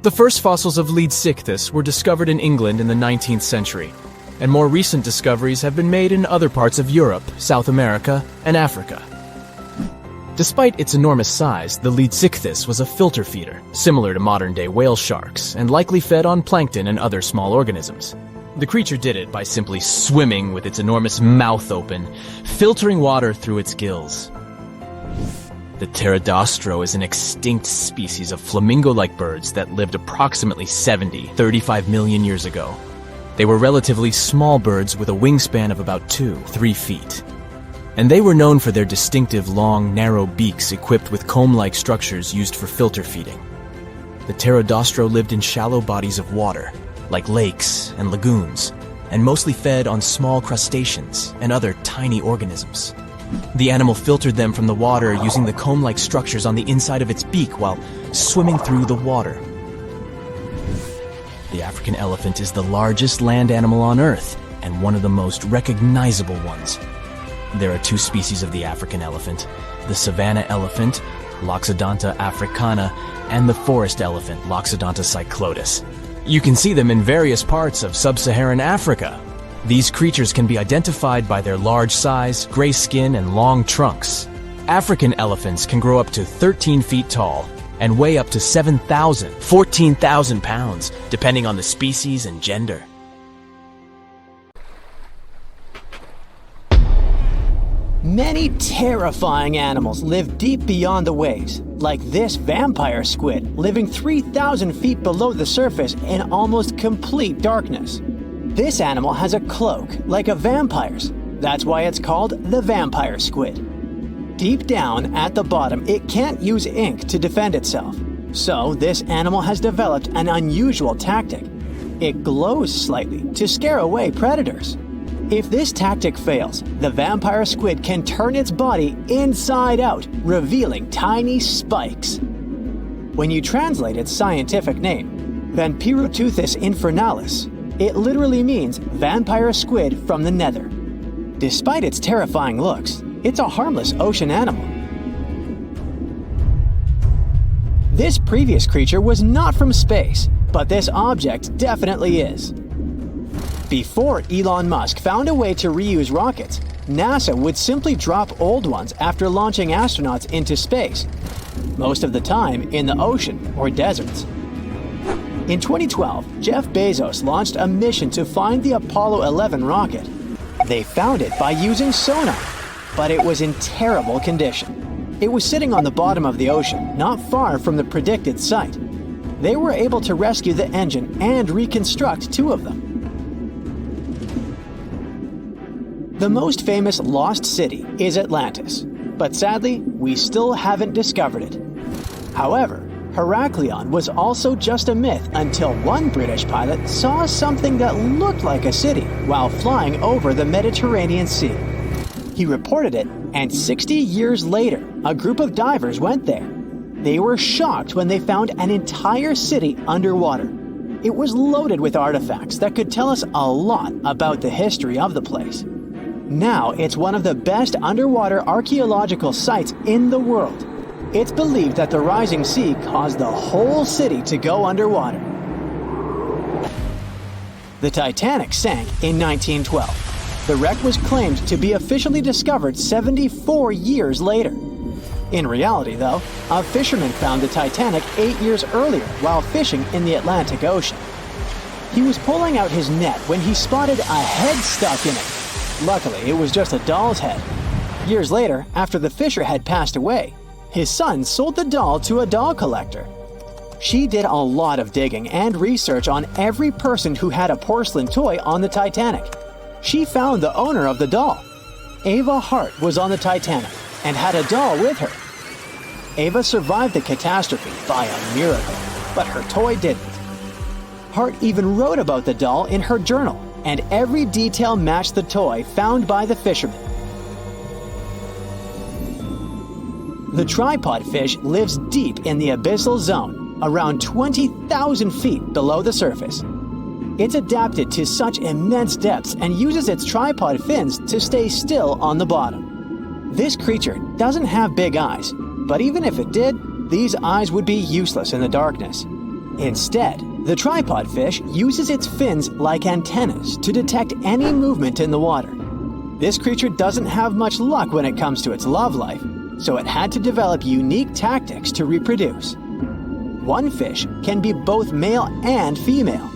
Speaker 4: The first fossils of Leadsichthus were discovered in England in the 19th century, and more recent discoveries have been made in other parts of Europe, South America, and Africa. Despite its enormous size, the Leadsichthus was a filter feeder, similar to modern-day whale sharks, and likely fed on plankton and other small organisms. The creature did it by simply swimming with its enormous mouth open, filtering water through its gills. The pterodostro is an extinct species of flamingo-like birds that lived approximately 35 million years ago. They were relatively small birds with a wingspan of about 2-3 feet. And they were known for their distinctive long, narrow beaks equipped with comb-like structures used for filter feeding. The pterodostro lived in shallow bodies of water, like lakes and lagoons, and mostly fed on small crustaceans and other tiny organisms. The animal filtered them from the water using the comb-like structures on the inside of its beak while swimming through the water. The African elephant is the largest land animal on Earth, and one of the most recognizable ones. There are two species of the African elephant, the savanna elephant, Loxodonta africana, and the forest elephant, Loxodonta cyclotis. You can see them in various parts of sub-Saharan Africa. These creatures can be identified by their large size, gray skin, and long trunks. African elephants can grow up to 13 feet tall and weigh up to 14,000 pounds, depending on the species and gender.
Speaker 3: Many terrifying animals live deep beyond the waves, like this vampire squid. living 3,000 feet below the surface in almost complete darkness. This animal has a cloak, like a vampire's. That's why it's called the vampire squid. Deep down at the bottom, it can't use ink to defend itself. So this animal has developed an unusual tactic. It glows slightly to scare away predators. If this tactic fails, the vampire squid can turn its body inside out, revealing tiny spikes. When you translate its scientific name, Vampiroteuthis infernalis, it literally means vampire squid from the nether. Despite its terrifying looks, it's a harmless ocean animal. This previous creature was not from space, but this object definitely is. Before Elon Musk found a way to reuse rockets, NASA would simply drop old ones after launching astronauts into space, most of the time in the ocean or deserts. In 2012, Jeff Bezos launched a mission to find the Apollo 11 rocket. They found it by using sonar, but it was in terrible condition. It was sitting on the bottom of the ocean, not far from the predicted site. They were able to rescue the engine and reconstruct 2 of them. The most famous lost city is Atlantis, but sadly, we still haven't discovered it. However, Heraklion was also just a myth until one British pilot saw something that looked like a city while flying over the Mediterranean Sea. He reported it, and 60 years later, a group of divers went there. They were shocked when they found an entire city underwater. It was loaded with artifacts that could tell us a lot about the history of the place. Now it's one of the best underwater archaeological sites in the world. It's believed that the rising sea caused the whole city to go underwater. The Titanic sank in 1912. The wreck was claimed to be officially discovered 74 years later. In reality, though, a fisherman found the Titanic 8 years earlier while fishing in the Atlantic Ocean. He was pulling out his net when he spotted a head stuck in it. Luckily, it was just a doll's head. Years later, after the fisher had passed away, his son sold the doll to a doll collector. She did a lot of digging and research on every person who had a porcelain toy on the Titanic. She found the owner of the doll. Ava Hart was on the Titanic and had a doll with her. Ava survived the catastrophe by a miracle, but her toy didn't. Hart even wrote about the doll in her journal, and every detail matched the toy found by the fisherman. The tripod fish lives deep in the abyssal zone, around 20,000 feet below the surface. It's adapted to such immense depths and uses its tripod fins to stay still on the bottom. This creature doesn't have big eyes, but even if it did, these eyes would be useless in the darkness. Instead, the tripod fish uses its fins like antennas to detect any movement in the water. This creature doesn't have much luck when it comes to its love life, so it had to develop unique tactics to reproduce. One fish can be both male and female.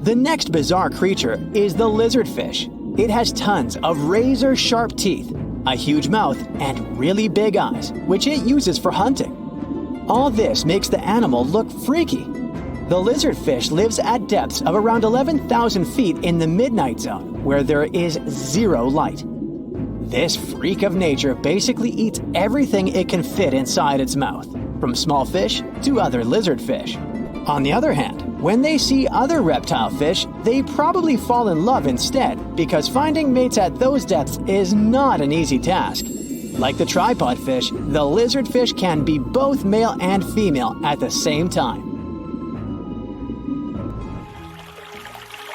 Speaker 3: The next bizarre creature is the lizardfish. It has tons of razor-sharp teeth, a huge mouth, and really big eyes, which it uses for hunting. All this makes the animal look freaky. The lizardfish lives at depths of around 11,000 feet in the midnight zone, where there is zero light. This freak of nature basically eats everything it can fit inside its mouth, from small fish to other lizardfish. On the other hand, when they see other reptile fish, they probably fall in love instead, because finding mates at those depths is not an easy task. Like the tripod fish, the lizardfish can be both male and female at the same time.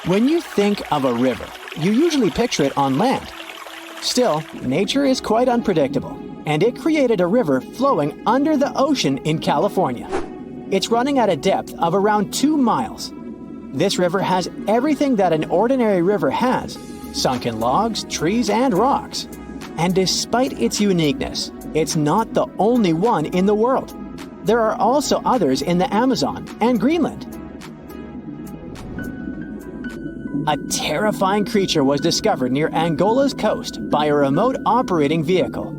Speaker 3: When you think of a river, you usually picture it on land. Still, nature is quite unpredictable, and it created a river flowing under the ocean in California. It's running at a depth of around 2 miles. This river has everything that an ordinary river has: sunken logs, trees, and rocks. And despite its uniqueness, it's not the only one in the world. There are also others in the Amazon and Greenland. A terrifying creature was discovered near Angola's coast by a remote operating vehicle.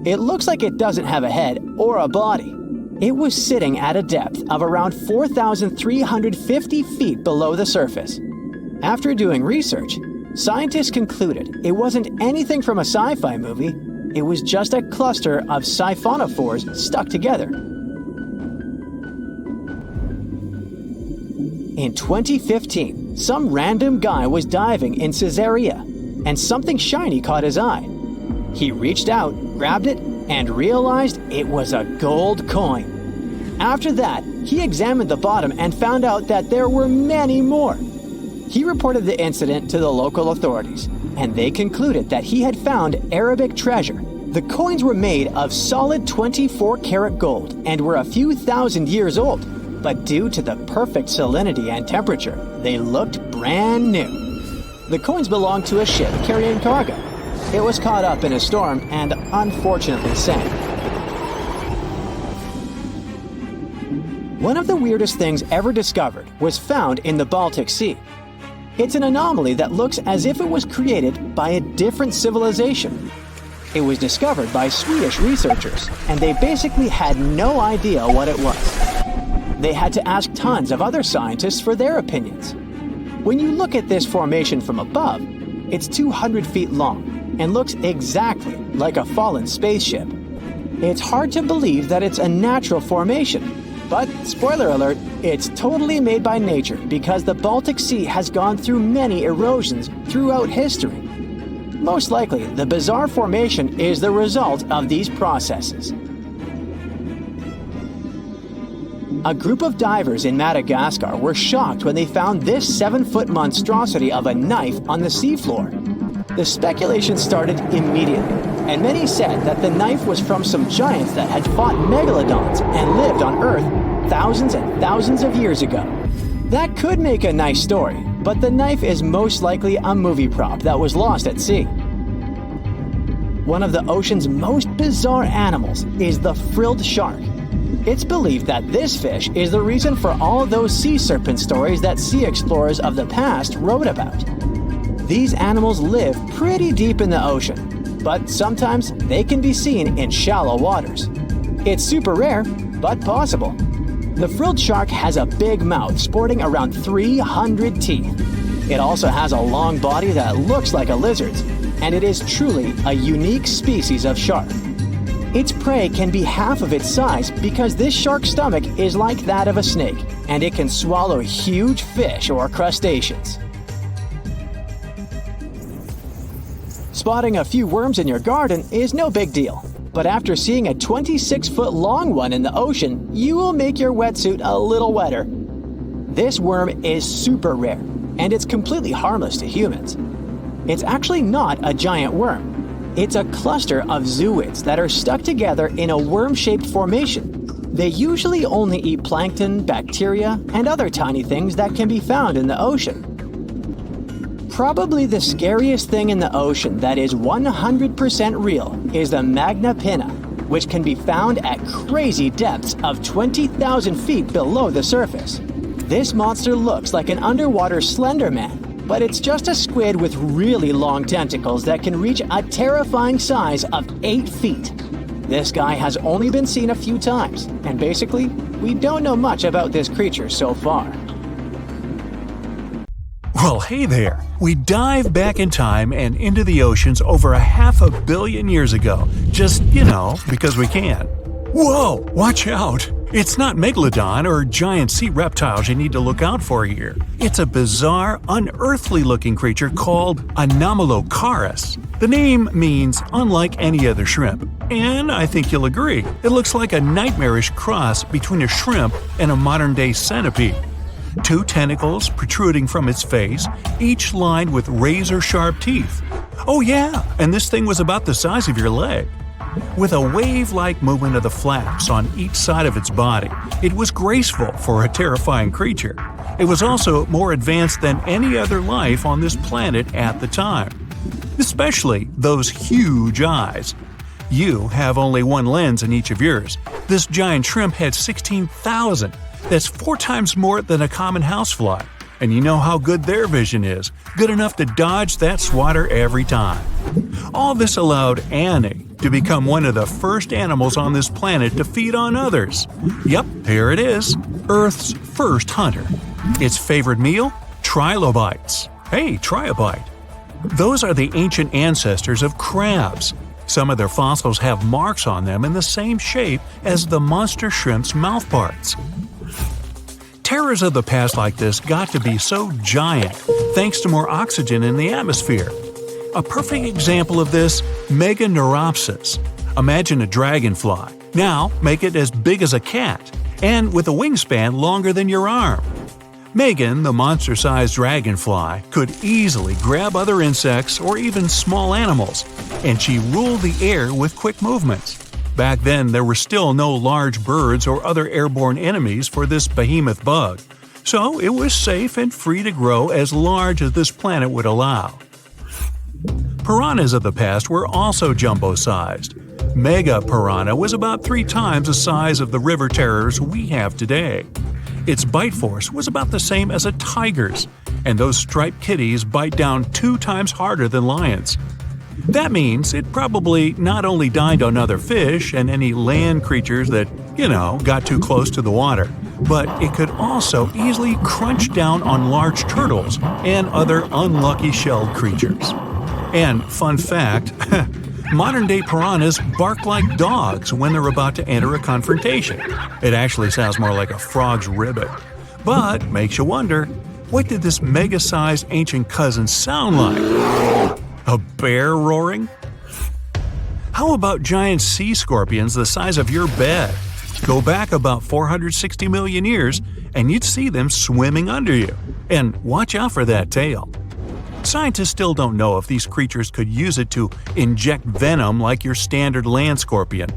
Speaker 3: It looks like it doesn't have a head or a body. It was sitting at a depth of around 4,350 feet below the surface. After doing research, scientists concluded it wasn't anything from a sci-fi movie, it was just a cluster of siphonophores stuck together. In 2015, some random guy was diving in Caesarea, and something shiny caught his eye. He reached out, grabbed it, and realized it was a gold coin. After that, he examined the bottom and found out that there were many more. He reported the incident to the local authorities, and they concluded that he had found Arabic treasure. The coins were made of solid 24-karat gold and were a few thousand years old, but due to the perfect salinity and temperature, they looked brand new. The coins belonged to a ship carrying cargo. It was caught up in a storm and unfortunately sank. One of the weirdest things ever discovered was found in the Baltic Sea. It's an anomaly that looks as if it was created by a different civilization. It was discovered by Swedish researchers, and they basically had no idea what it was. They had to ask tons of other scientists for their opinions. When you look at this formation from above, it's 200 feet long and looks exactly like a fallen spaceship. It's hard to believe that it's a natural formation, but spoiler alert, it's totally made by nature because the Baltic Sea has gone through many erosions throughout history. Most likely, the bizarre formation is the result of these processes. A group of divers in Madagascar were shocked when they found this 7-foot monstrosity of a knife on the seafloor. The speculation started immediately, and many said that the knife was from some giants that had fought megalodons and lived on Earth thousands and thousands of years ago. That could make a nice story, but the knife is most likely a movie prop that was lost at sea. One of the ocean's most bizarre animals is the frilled shark. It's believed that this fish is the reason for all those sea serpent stories that sea explorers of the past wrote about. These animals live pretty deep in the ocean, but sometimes they can be seen in shallow waters. It's super rare, but possible. The frilled shark has a big mouth sporting around 300 teeth. It also has a long body that looks like a lizard's, and it is truly a unique species of shark. Its prey can be half of its size because this shark's stomach is like that of a snake, and it can swallow huge fish or crustaceans. Spotting a few worms in your garden is no big deal, but after seeing a 26-foot long one in the ocean, you will make your wetsuit a little wetter. This worm is super rare, and it's completely harmless to humans. It's actually not a giant worm. It's a cluster of zooids that are stuck together in a worm-shaped formation. They usually only eat plankton, bacteria, and other tiny things that can be found in the ocean. Probably the scariest thing in the ocean that is 100% real is the Magna Pinna, which can be found at crazy depths of 20,000 feet below the surface. This monster looks like an underwater Slender Man, but it's just a squid with really long tentacles that can reach a terrifying size of 8 feet. This guy has only been seen a few times, and basically, we don't know much about this creature so far.
Speaker 1: Well, hey there! We dive back in time and into the oceans over 500 million years ago, just, because we can. Whoa! Watch out! It's not megalodon or giant sea reptiles you need to look out for here. It's a bizarre, unearthly-looking creature called Anomalocaris. The name means unlike any other shrimp, and I think you'll agree, it looks like a nightmarish cross between a shrimp and a modern-day centipede. 2 tentacles protruding from its face, each lined with razor-sharp teeth. Oh yeah, and this thing was about the size of your leg. With a wave-like movement of the flaps on each side of its body, it was graceful for a terrifying creature. It was also more advanced than any other life on this planet at the time. Especially those huge eyes. You have only one lens in each of yours. This giant shrimp had 16,000. That's 4 times more than a common housefly. And you know how good their vision is. Good enough to dodge that swatter every time. All this allowed Annie, to become one of the first animals on this planet to feed on others. Yep, here it is, Earth's first hunter. Its favorite meal? Trilobites. Hey, try a bite. Those are the ancient ancestors of crabs. Some of their fossils have marks on them in the same shape as the monster shrimp's mouthparts. Terrors of the past like this got to be so giant thanks to more oxygen in the atmosphere. A perfect example of this, Meganeuropsis. Imagine a dragonfly. Now make it as big as a cat, and with a wingspan longer than your arm. Megan, the monster-sized dragonfly, could easily grab other insects or even small animals, and she ruled the air with quick movements. Back then, there were still no large birds or other airborne enemies for this behemoth bug, so it was safe and free to grow as large as this planet would allow. Piranhas of the past were also jumbo-sized. Mega piranha was about 3 times the size of the river terrors we have today. Its bite force was about the same as a tiger's, and those striped kitties bite down 2 times harder than lions. That means it probably not only dined on other fish and any land creatures that, got too close to the water, but it could also easily crunch down on large turtles and other unlucky shelled creatures. And fun fact, modern-day piranhas bark like dogs when they're about to enter a confrontation. It actually sounds more like a frog's ribbit. But makes you wonder, what did this mega-sized ancient cousin sound like? A bear roaring? How about giant sea scorpions the size of your bed? Go back about 460 million years, and you'd see them swimming under you. And watch out for that tail. Scientists still don't know if these creatures could use it to inject venom like your standard land scorpion,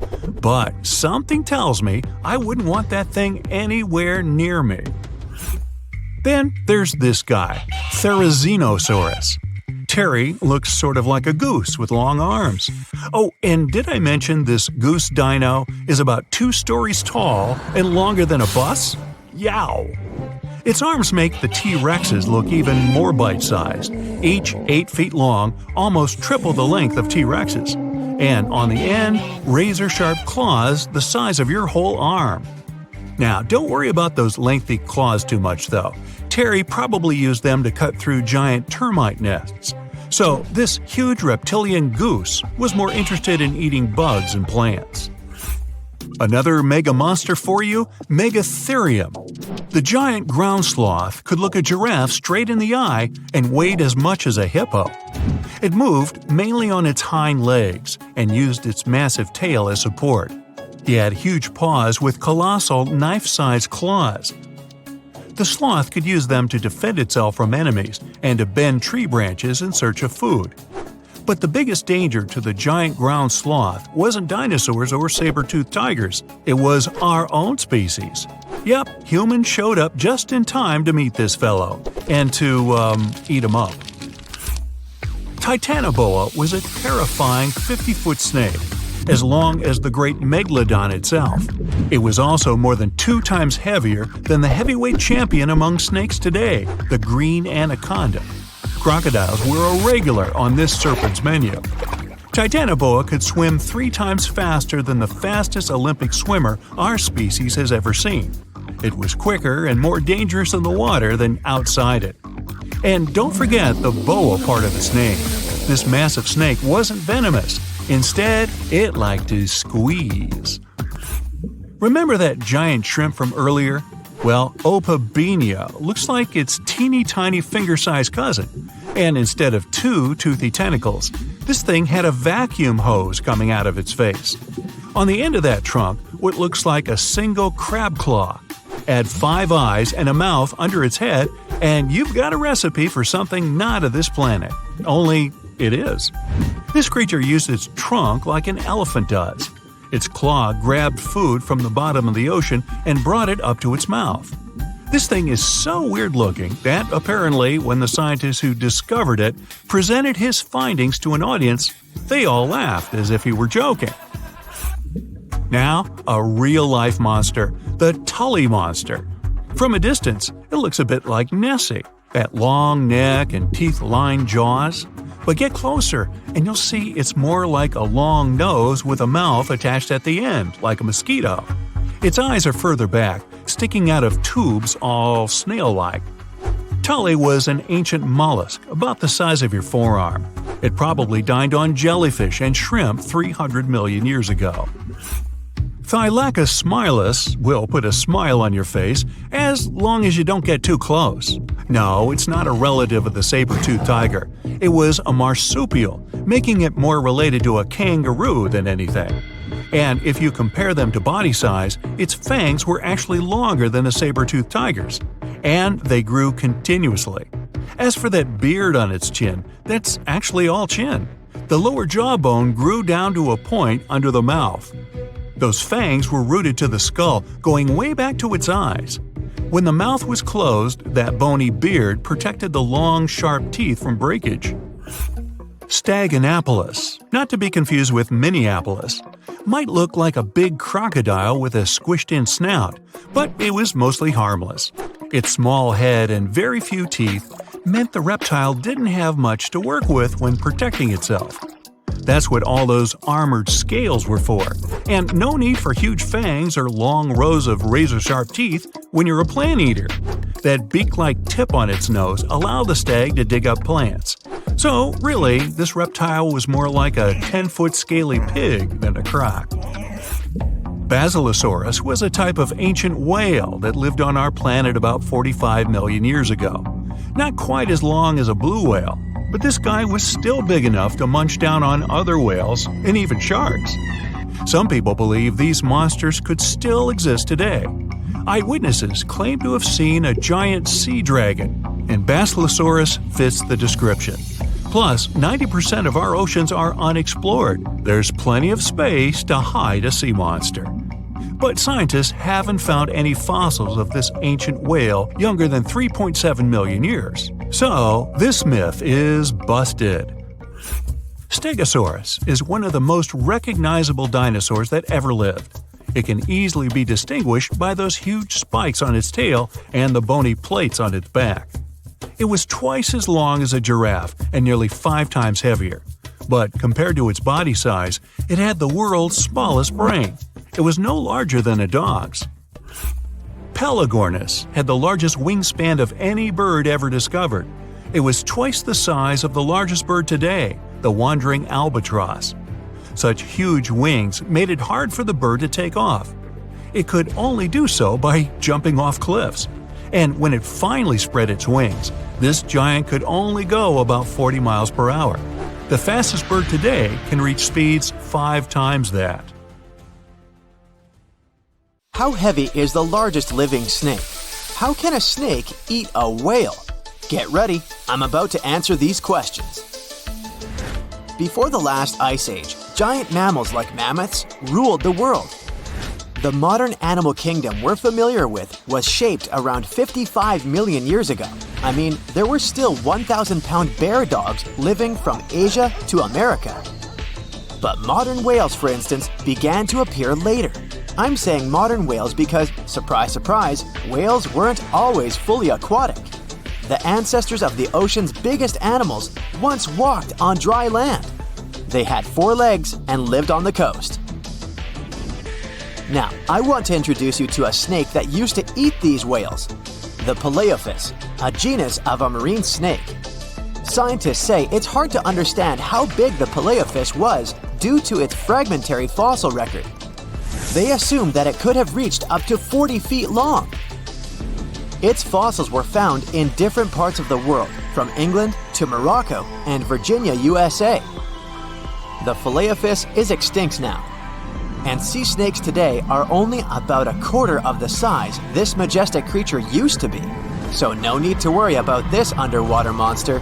Speaker 1: but something tells me I wouldn't want that thing anywhere near me. Then there's this guy, Therizinosaurus. Terry looks sort of like a goose with long arms. Oh, and did I mention this goose dino is about 2 stories tall and longer than a bus? Yow! Its arms make the T-Rexes look even more bite-sized, each 8 feet long, almost triple the length of T-Rexes. And on the end, razor-sharp claws the size of your whole arm. Now, don't worry about those lengthy claws too much, though. Terry probably used them to cut through giant termite nests. So, this huge reptilian goose was more interested in eating bugs and plants. Another mega monster for you, Megatherium. The giant ground sloth could look a giraffe straight in the eye and weighed as much as a hippo. It moved mainly on its hind legs and used its massive tail as support. He had huge paws with colossal knife-sized claws. The sloth could use them to defend itself from enemies and to bend tree branches in search of food. But the biggest danger to the giant ground sloth wasn't dinosaurs or saber-toothed tigers, it was our own species. Yep, humans showed up just in time to meet this fellow, and to, eat him up. Titanoboa was a terrifying 50-foot snake, as long as the great megalodon itself. It was also more than 2 times heavier than the heavyweight champion among snakes today, the green anaconda. Crocodiles were a regular on this serpent's menu. Titanoboa could swim 3 times faster than the fastest Olympic swimmer our species has ever seen. It was quicker and more dangerous in the water than outside it. And don't forget the boa part of its name. This massive snake wasn't venomous. Instead, it liked to squeeze. Remember that giant shrimp from earlier? Well, Opabenia looks like its teeny-tiny finger-sized cousin. And instead of 2 toothy tentacles, this thing had a vacuum hose coming out of its face. On the end of that trunk, what looks like a single crab claw. Add 5 eyes and a mouth under its head, and you've got a recipe for something not of this planet. Only it is. This creature used its trunk like an elephant does. Its claw grabbed food from the bottom of the ocean and brought it up to its mouth. This thing is so weird-looking that, apparently, when the scientists who discovered it presented his findings to an audience, they all laughed as if he were joking. Now, a real-life monster, the Tully monster. From a distance, it looks a bit like Nessie, that long neck and teeth-lined jaws. But get closer, and you'll see it's more like a long nose with a mouth attached at the end, like a mosquito. Its eyes are further back, sticking out of tubes all snail-like. Tully was an ancient mollusk, about the size of your forearm. It probably dined on jellyfish and shrimp 300 million years ago. Thylacus smilus will put a smile on your face as long as you don't get too close. No, it's not a relative of the saber-toothed tiger. It was a marsupial, making it more related to a kangaroo than anything. And if you compare them to body size, its fangs were actually longer than a saber-toothed tiger's. And they grew continuously. As for that beard on its chin, that's actually all chin. The lower jawbone grew down to a point under the mouth. Those fangs were rooted to the skull, going way back to its eyes. When the mouth was closed, that bony beard protected the long, sharp teeth from breakage. Staganapolis, not to be confused with Minneapolis, might look like a big crocodile with a squished-in snout, but it was mostly harmless. Its small head and very few teeth meant the reptile didn't have much to work with when protecting itself. That's what all those armored scales were for, and no need for huge fangs or long rows of razor-sharp teeth when you're a plant eater. That beak-like tip on its nose allowed the stag to dig up plants. So, really, this reptile was more like a 10-foot scaly pig than a croc. Basilosaurus was a type of ancient whale that lived on our planet about 45 million years ago. Not quite as long as a blue whale, but this guy was still big enough to munch down on other whales and even sharks. Some people believe these monsters could still exist today. Eyewitnesses claim to have seen a giant sea dragon, and Basilosaurus fits the description. Plus, 90% of our oceans are unexplored. There's plenty of space to hide a sea monster. But scientists haven't found any fossils of this ancient whale younger than 3.7 million years. So, this myth is busted. Stegosaurus is one of the most recognizable dinosaurs that ever lived. It can easily be distinguished by those huge spikes on its tail and the bony plates on its back. It was twice as long as a giraffe and nearly 5 times heavier. But compared to its body size, it had the world's smallest brain. It was no larger than a dog's. Pelagornis had the largest wingspan of any bird ever discovered. It was twice the size of the largest bird today, the wandering albatross. Such huge wings made it hard for the bird to take off. It could only do so by jumping off cliffs. And when it finally spread its wings, this giant could only go about 40 miles per hour. The fastest bird today can reach speeds 5 times that.
Speaker 3: How heavy is the largest living snake? How can a snake eat a whale? Get ready, I'm about to answer these questions. Before the last ice age, giant mammals like mammoths ruled the world. The modern animal kingdom we're familiar with was shaped around 55 million years ago. I mean, there were still 1,000-pound bear dogs living from Asia to America. But modern whales, for instance, began to appear later. I'm saying modern whales because, surprise, surprise, whales weren't always fully aquatic. The ancestors of the ocean's biggest animals once walked on dry land. They had 4 legs and lived on the coast. Now, I want to introduce you to a snake that used to eat these whales, the Paleophis, a genus of a marine snake. Scientists say it's hard to understand how big the Paleophis was due to its fragmentary fossil record. They assumed that it could have reached up to 40 feet long. Its fossils were found in different parts of the world, from England to Morocco and Virginia, USA. The Paleophis is extinct now, and sea snakes today are only about a quarter of the size this majestic creature used to be. So no need to worry about this underwater monster.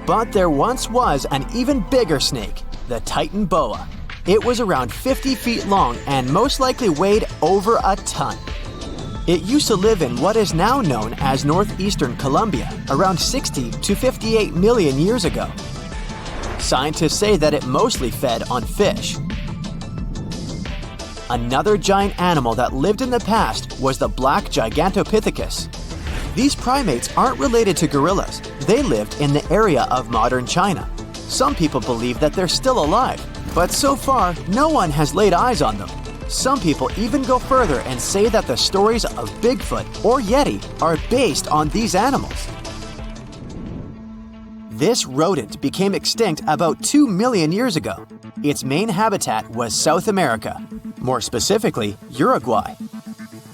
Speaker 3: But there once was an even bigger snake, the Titan boa. It was around 50 feet long and most likely weighed over a ton. It used to live in what is now known as northeastern Colombia around 60 to 58 million years ago. Scientists say that it mostly fed on fish. Another giant animal that lived in the past was the black Gigantopithecus. These primates aren't related to gorillas. They lived in the area of modern China. Some people believe that they're still alive, but so far, no one has laid eyes on them. Some people even go further and say that the stories of Bigfoot or Yeti are based on these animals. This rodent became extinct about 2 million years ago. Its main habitat was South America, more specifically, Uruguay.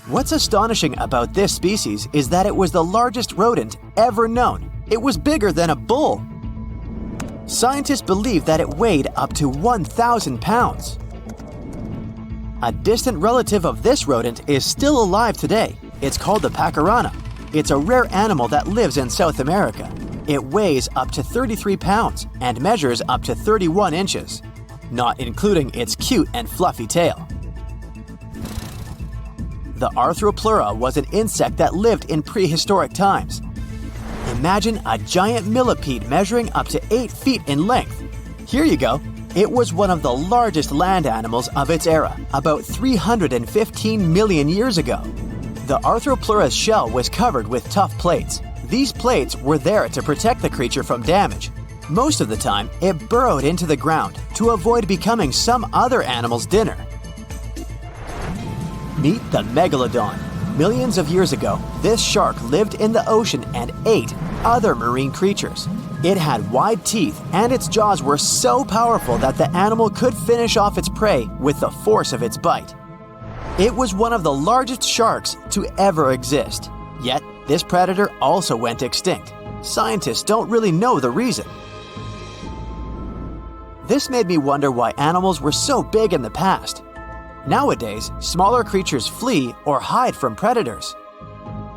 Speaker 3: What's astonishing about this species is that it was the largest rodent ever known. It was bigger than a bull. Scientists believe that it weighed up to 1,000 pounds. A distant relative of this rodent is still alive today. It's called the pacarana. It's a rare animal that lives in South America. It weighs up to 33 pounds and measures up to 31 inches, not including its cute and fluffy tail. The Arthropleura was an insect that lived in prehistoric times. Imagine a giant millipede measuring up to 8 feet in length. Here you go. It was one of the largest land animals of its era, about 315 million years ago. The Arthropleura's shell was covered with tough plates. These plates were there to protect the creature from damage. Most of the time, it burrowed into the ground to avoid becoming some other animal's dinner. Meet the megalodon. Millions of years ago, this shark lived in the ocean and ate other marine creatures. It had wide teeth, and its jaws were so powerful that the animal could finish off its prey with the force of its bite. It was one of the largest sharks to ever exist. Yet, this predator also went extinct. Scientists don't really know the reason. This made me wonder why animals were so big in the past. Nowadays, smaller creatures flee or hide from predators.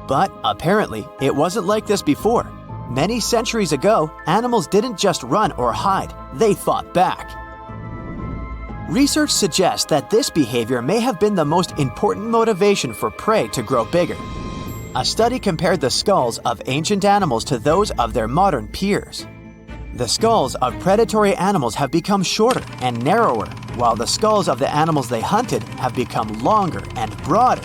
Speaker 3: But apparently, it wasn't like this before. Many centuries ago, animals didn't just run or hide, they fought back. Research suggests that this behavior may have been the most important motivation for prey to grow bigger. A study compared the skulls of ancient animals to those of their modern peers. The skulls of predatory animals have become shorter and narrower, while the skulls of the animals they hunted have become longer and broader.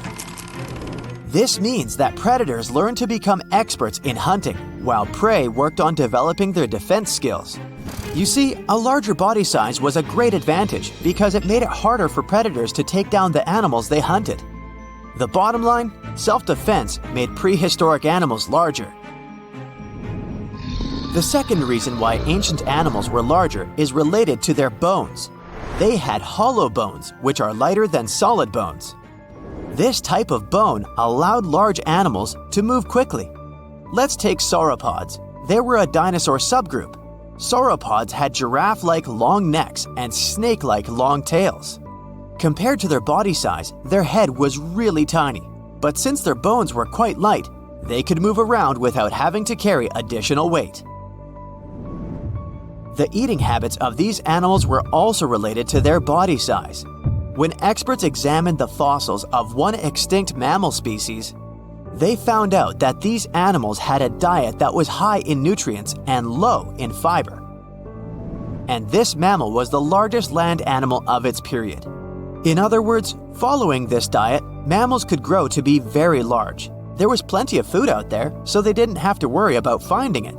Speaker 3: This means that predators learned to become experts in hunting, while prey worked on developing their defense skills. You see, a larger body size was a great advantage because it made it harder for predators to take down the animals they hunted. The bottom line, self-defense made prehistoric animals larger. The second reason why ancient animals were larger is related to their bones. They had hollow bones, which are lighter than solid bones. This type of bone allowed large animals to move quickly. Let's take sauropods. They were a dinosaur subgroup. Sauropods had giraffe-like long necks and snake-like long tails. Compared to their body size, their head was really tiny. But since their bones were quite light, they could move around without having to carry additional weight. The eating habits of these animals were also related to their body size. When experts examined the fossils of one extinct mammal species, they found out that these animals had a diet that was high in nutrients and low in fiber. And this mammal was the largest land animal of its period. In other words, following this diet, mammals could grow to be very large. There was plenty of food out there, so they didn't have to worry about finding it.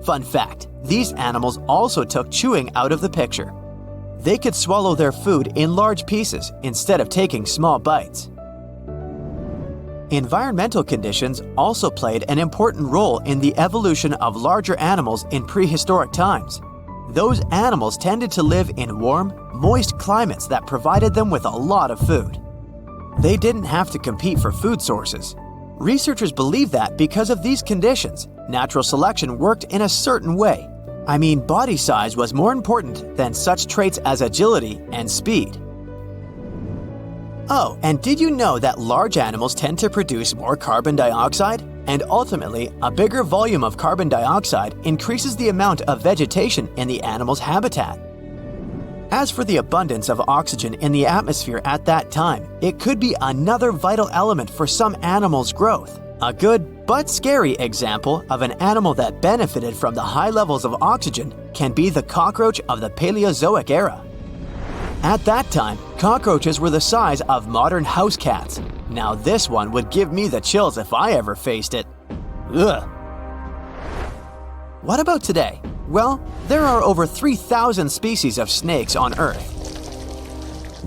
Speaker 3: Fun fact, these animals also took chewing out of the picture. They could swallow their food in large pieces instead of taking small bites. Environmental conditions also played an important role in the evolution of larger animals in prehistoric times. Those animals tended to live in warm, moist climates that provided them with a lot of food. They didn't have to compete for food sources. Researchers believe that because of these conditions, natural selection worked in a certain way. I mean, body size was more important than such traits as agility and speed. Oh, and did you know that large animals tend to produce more carbon dioxide? And ultimately, a bigger volume of carbon dioxide increases the amount of vegetation in the animal's habitat. As for the abundance of oxygen in the atmosphere at that time, it could be another vital element for some animals' growth. A good but scary example of an animal that benefited from the high levels of oxygen can be the cockroach of the Paleozoic era. At that time, cockroaches were the size of modern house cats. Now this one would give me the chills if I ever faced it. Ugh. What about today? Well, there are over 3,000 species of snakes on Earth.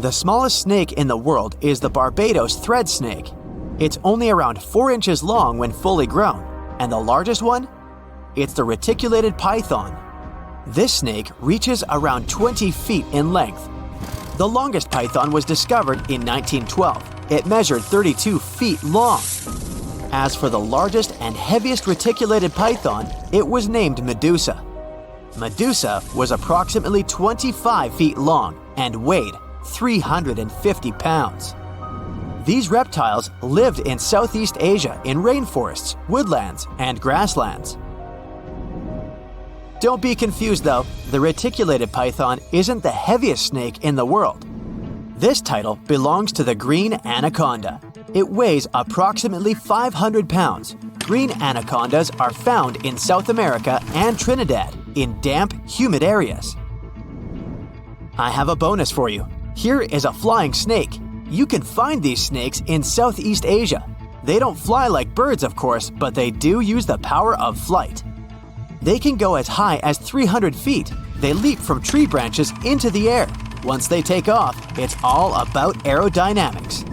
Speaker 3: The smallest snake in the world is the Barbados thread snake. It's only around 4 inches long when fully grown, and the largest one? It's the reticulated python. This snake reaches around 20 feet in length. The longest python was discovered in 1912. It measured 32 feet long. As for the largest and heaviest reticulated python, it was named Medusa. Medusa was approximately 25 feet long and weighed 350 pounds. These reptiles lived in Southeast Asia in rainforests, woodlands, and grasslands. Don't be confused though, the reticulated python isn't the heaviest snake in the world. This title belongs to the green anaconda. It weighs approximately 500 pounds. Green anacondas are found in South America and Trinidad in damp, humid areas. I have a bonus for you. Here is a flying snake. You can find these snakes in Southeast Asia. They don't fly like birds, of course, but they do use the power of flight. They can go as high as 300 feet. They leap from tree branches into the air. Once they take off, it's all about aerodynamics.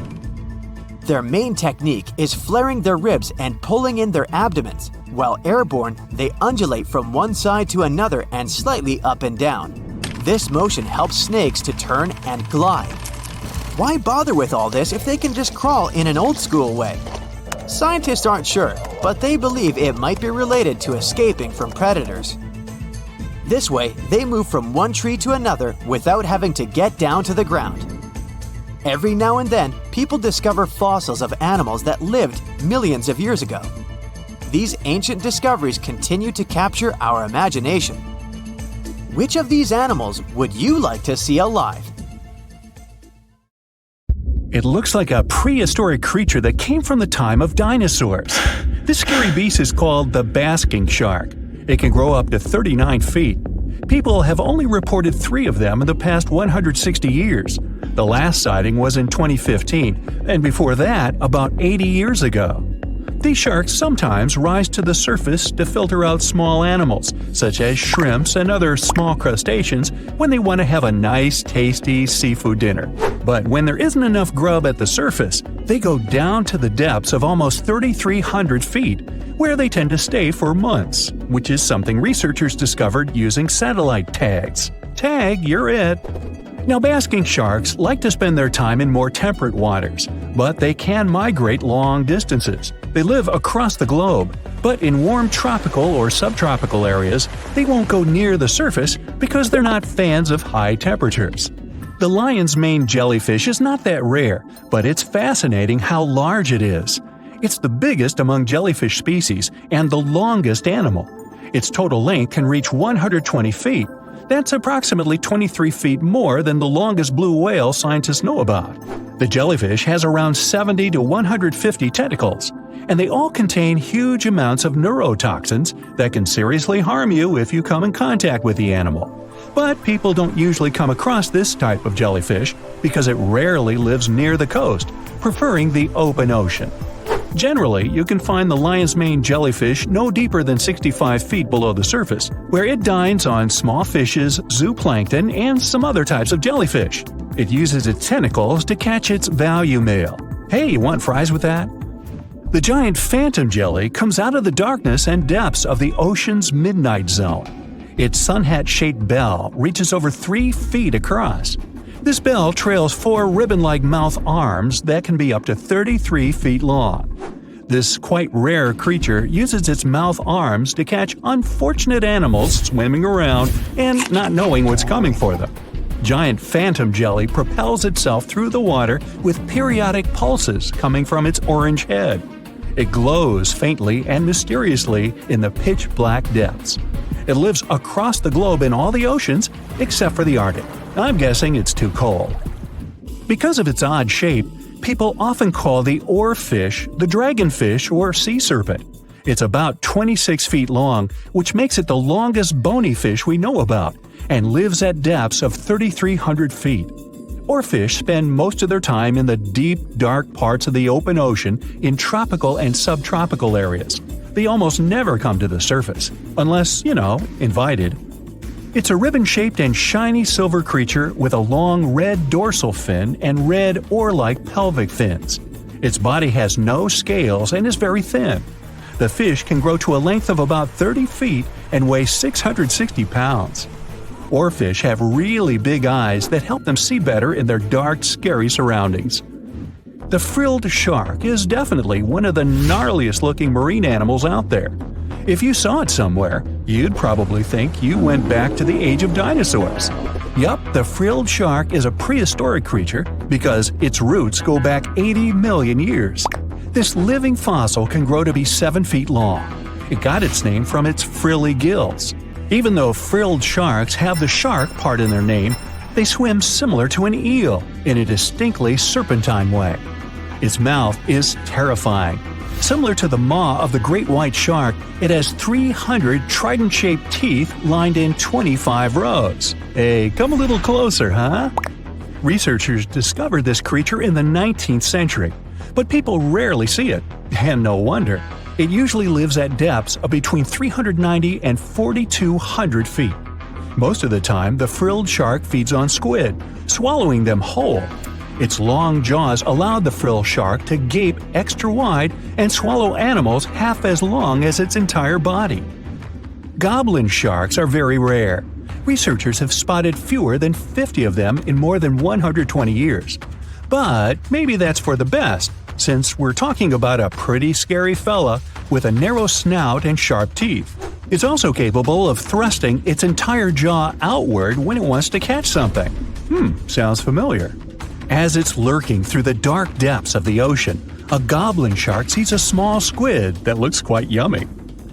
Speaker 3: Their main technique is flaring their ribs and pulling in their abdomens. While airborne, they undulate from one side to another and slightly up and down. This motion helps snakes to turn and glide. Why bother with all this if they can just crawl in an old-school way? Scientists aren't sure, but they believe it might be related to escaping from predators. This way, they move from one tree to another without having to get down to the ground. Every now and then, people discover fossils of animals that lived millions of years ago. These ancient discoveries continue to capture our imagination. Which of these animals would you like to see alive?
Speaker 1: It looks like a prehistoric creature that came from the time of dinosaurs. This scary beast is called the basking shark. It can grow up to 39 feet. People have only reported 3 of them in the past 160 years. The last sighting was in 2015, and before that, about 80 years ago. These sharks sometimes rise to the surface to filter out small animals, such as shrimps and other small crustaceans, when they want to have a nice, tasty seafood dinner. But when there isn't enough grub at the surface, they go down to the depths of almost 3,300 feet, where they tend to stay for months, which is something researchers discovered using satellite tags. Tag, you're it! Now, basking sharks like to spend their time in more temperate waters, but they can migrate long distances. They live across the globe, but in warm tropical or subtropical areas, they won't go near the surface because they're not fans of high temperatures. The lion's mane jellyfish is not that rare, but it's fascinating how large it is. It's the biggest among jellyfish species and the longest animal. Its total length can reach 120 feet. That's approximately 23 feet more than the longest blue whale scientists know about. The jellyfish has around 70 to 150 tentacles, and they all contain huge amounts of neurotoxins that can seriously harm you if you come in contact with the animal. But people don't usually come across this type of jellyfish because it rarely lives near the coast, preferring the open ocean. Generally, you can find the lion's mane jellyfish no deeper than 65 feet below the surface, where it dines on small fishes, zooplankton, and some other types of jellyfish. It uses its tentacles to catch its value male. Hey, you want fries with that? The giant phantom jelly comes out of the darkness and depths of the ocean's midnight zone. Its sun hat-shaped bell reaches over 3 feet across. This bell trails 4 ribbon-like mouth arms that can be up to 33 feet long. This quite rare creature uses its mouth arms to catch unfortunate animals swimming around and not knowing what's coming for them. Giant phantom jelly propels itself through the water with periodic pulses coming from its orange head. It glows faintly and mysteriously in the pitch-black depths. It lives across the globe in all the oceans except for the Arctic. I'm guessing it's too cold. Because of its odd shape, people often call the oarfish the dragonfish or sea serpent. It's about 26 feet long, which makes it the longest bony fish we know about, and lives at depths of 3,300 feet. Oarfish spend most of their time in the deep, dark parts of the open ocean in tropical and subtropical areas. They almost never come to the surface, unless, invited. It's a ribbon-shaped and shiny silver creature with a long red dorsal fin and red oar-like pelvic fins. Its body has no scales and is very thin. The fish can grow to a length of about 30 feet and weigh 660 pounds. Oarfish have really big eyes that help them see better in their dark, scary surroundings. The frilled shark is definitely one of the gnarliest-looking marine animals out there. If you saw it somewhere, you'd probably think you went back to the age of dinosaurs. Yup, the frilled shark is a prehistoric creature because its roots go back 80 million years. This living fossil can grow to be 7 feet long. It got its name from its frilly gills. Even though frilled sharks have the shark part in their name, they swim similar to an eel in a distinctly serpentine way. Its mouth is terrifying. Similar to the maw of the great white shark, it has 300 trident-shaped teeth lined in 25 rows. Hey, come a little closer, huh? Researchers discovered this creature in the 19th century, but people rarely see it, and no wonder. It usually lives at depths of between 390 and 4,200 feet. Most of the time, the frilled shark feeds on squid, swallowing them whole. Its long jaws allowed the frilled shark to gape extra wide and swallow animals half as long as its entire body. Goblin sharks are very rare. Researchers have spotted fewer than 50 of them in more than 120 years. But maybe that's for the best, since we're talking about a pretty scary fella with a narrow snout and sharp teeth. It's also capable of thrusting its entire jaw outward when it wants to catch something. Sounds familiar. As it's lurking through the dark depths of the ocean, a goblin shark sees a small squid that looks quite yummy.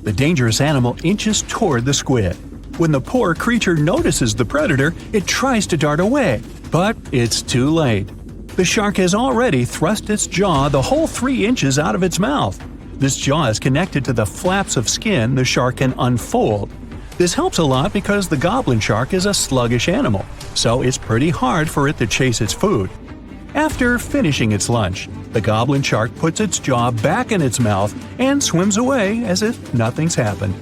Speaker 1: The dangerous animal inches toward the squid. When the poor creature notices the predator, it tries to dart away, but it's too late. The shark has already thrust its jaw the whole 3 inches out of its mouth. This jaw is connected to the flaps of skin the shark can unfold. This helps a lot because the goblin shark is a sluggish animal, so it's pretty hard for it to chase its food. After finishing its lunch, the goblin shark puts its jaw back in its mouth and swims away as if nothing's happened.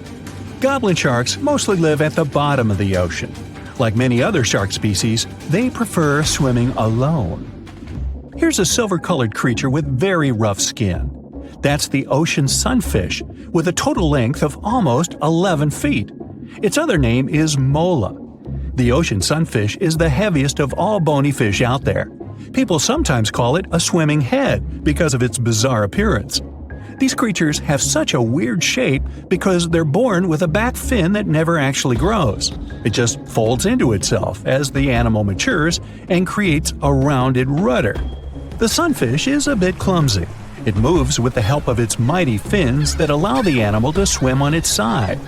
Speaker 1: Goblin sharks mostly live at the bottom of the ocean. Like many other shark species, they prefer swimming alone. Here's a silver-colored creature with very rough skin. That's the ocean sunfish, with a total length of almost 11 feet. Its other name is mola. The ocean sunfish is the heaviest of all bony fish out there. People sometimes call it a swimming head because of its bizarre appearance. These creatures have such a weird shape because they're born with a back fin that never actually grows. It just folds into itself as the animal matures and creates a rounded rudder. The sunfish is a bit clumsy. It moves with the help of its mighty fins that allow the animal to swim on its side.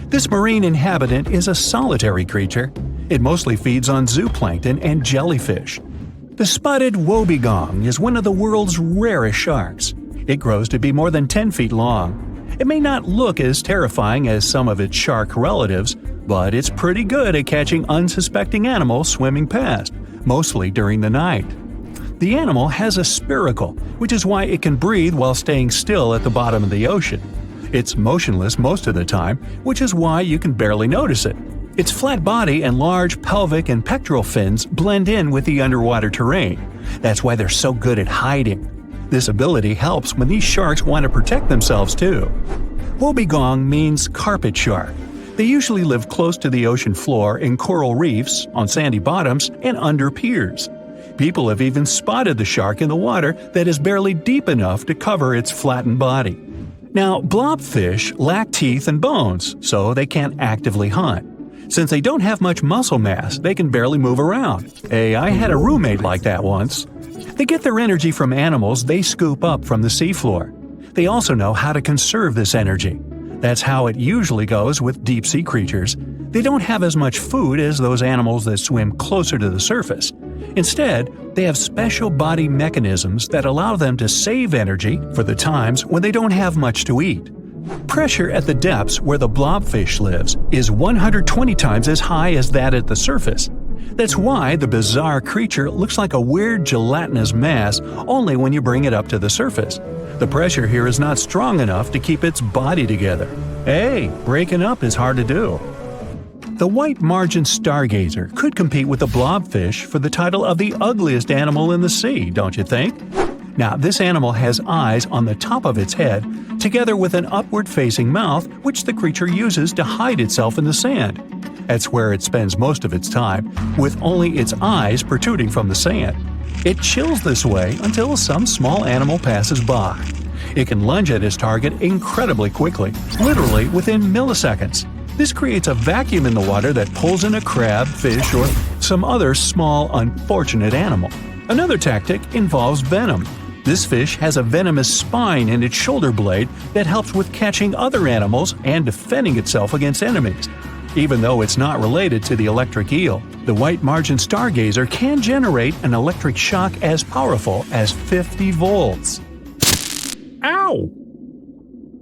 Speaker 1: This marine inhabitant is a solitary creature. It mostly feeds on zooplankton and jellyfish. The spotted wobbegong is one of the world's rarest sharks. It grows to be more than 10 feet long. It may not look as terrifying as some of its shark relatives, but it's pretty good at catching unsuspecting animals swimming past, mostly during the night. The animal has a spiracle, which is why it can breathe while staying still at the bottom of the ocean. It's motionless most of the time, which is why you can barely notice it. Its flat body and large pelvic and pectoral fins blend in with the underwater terrain. That's why they're so good at hiding. This ability helps when these sharks want to protect themselves too. Wobbegong means carpet shark. They usually live close to the ocean floor in coral reefs, on sandy bottoms, and under piers. People have even spotted the shark in the water that is barely deep enough to cover its flattened body. Now, blobfish lack teeth and bones, so they can't actively hunt. Since they don't have much muscle mass, they can barely move around. Hey, I had a roommate like that once. They get their energy from animals they scoop up from the seafloor. They also know how to conserve this energy. That's how it usually goes with deep-sea creatures. They don't have as much food as those animals that swim closer to the surface. Instead, they have special body mechanisms that allow them to save energy for the times when they don't have much to eat. Pressure at the depths where the blobfish lives is 120 times as high as that at the surface. That's why the bizarre creature looks like a weird gelatinous mass only when you bring it up to the surface. The pressure here is not strong enough to keep its body together. Hey, breaking up is hard to do. The white margin stargazer could compete with the blobfish for the title of the ugliest animal in the sea, don't you think? Now, this animal has eyes on the top of its head, together with an upward-facing mouth which the creature uses to hide itself in the sand. That's where it spends most of its time, with only its eyes protruding from the sand. It chills this way until some small animal passes by. It can lunge at its target incredibly quickly, literally within milliseconds. This creates a vacuum in the water that pulls in a crab, fish, or some other small, unfortunate animal. Another tactic involves venom. This fish has a venomous spine in its shoulder blade that helps with catching other animals and defending itself against enemies. Even though it's not related to the electric eel, the white margin stargazer can generate an electric shock as powerful as 50 volts. Ow!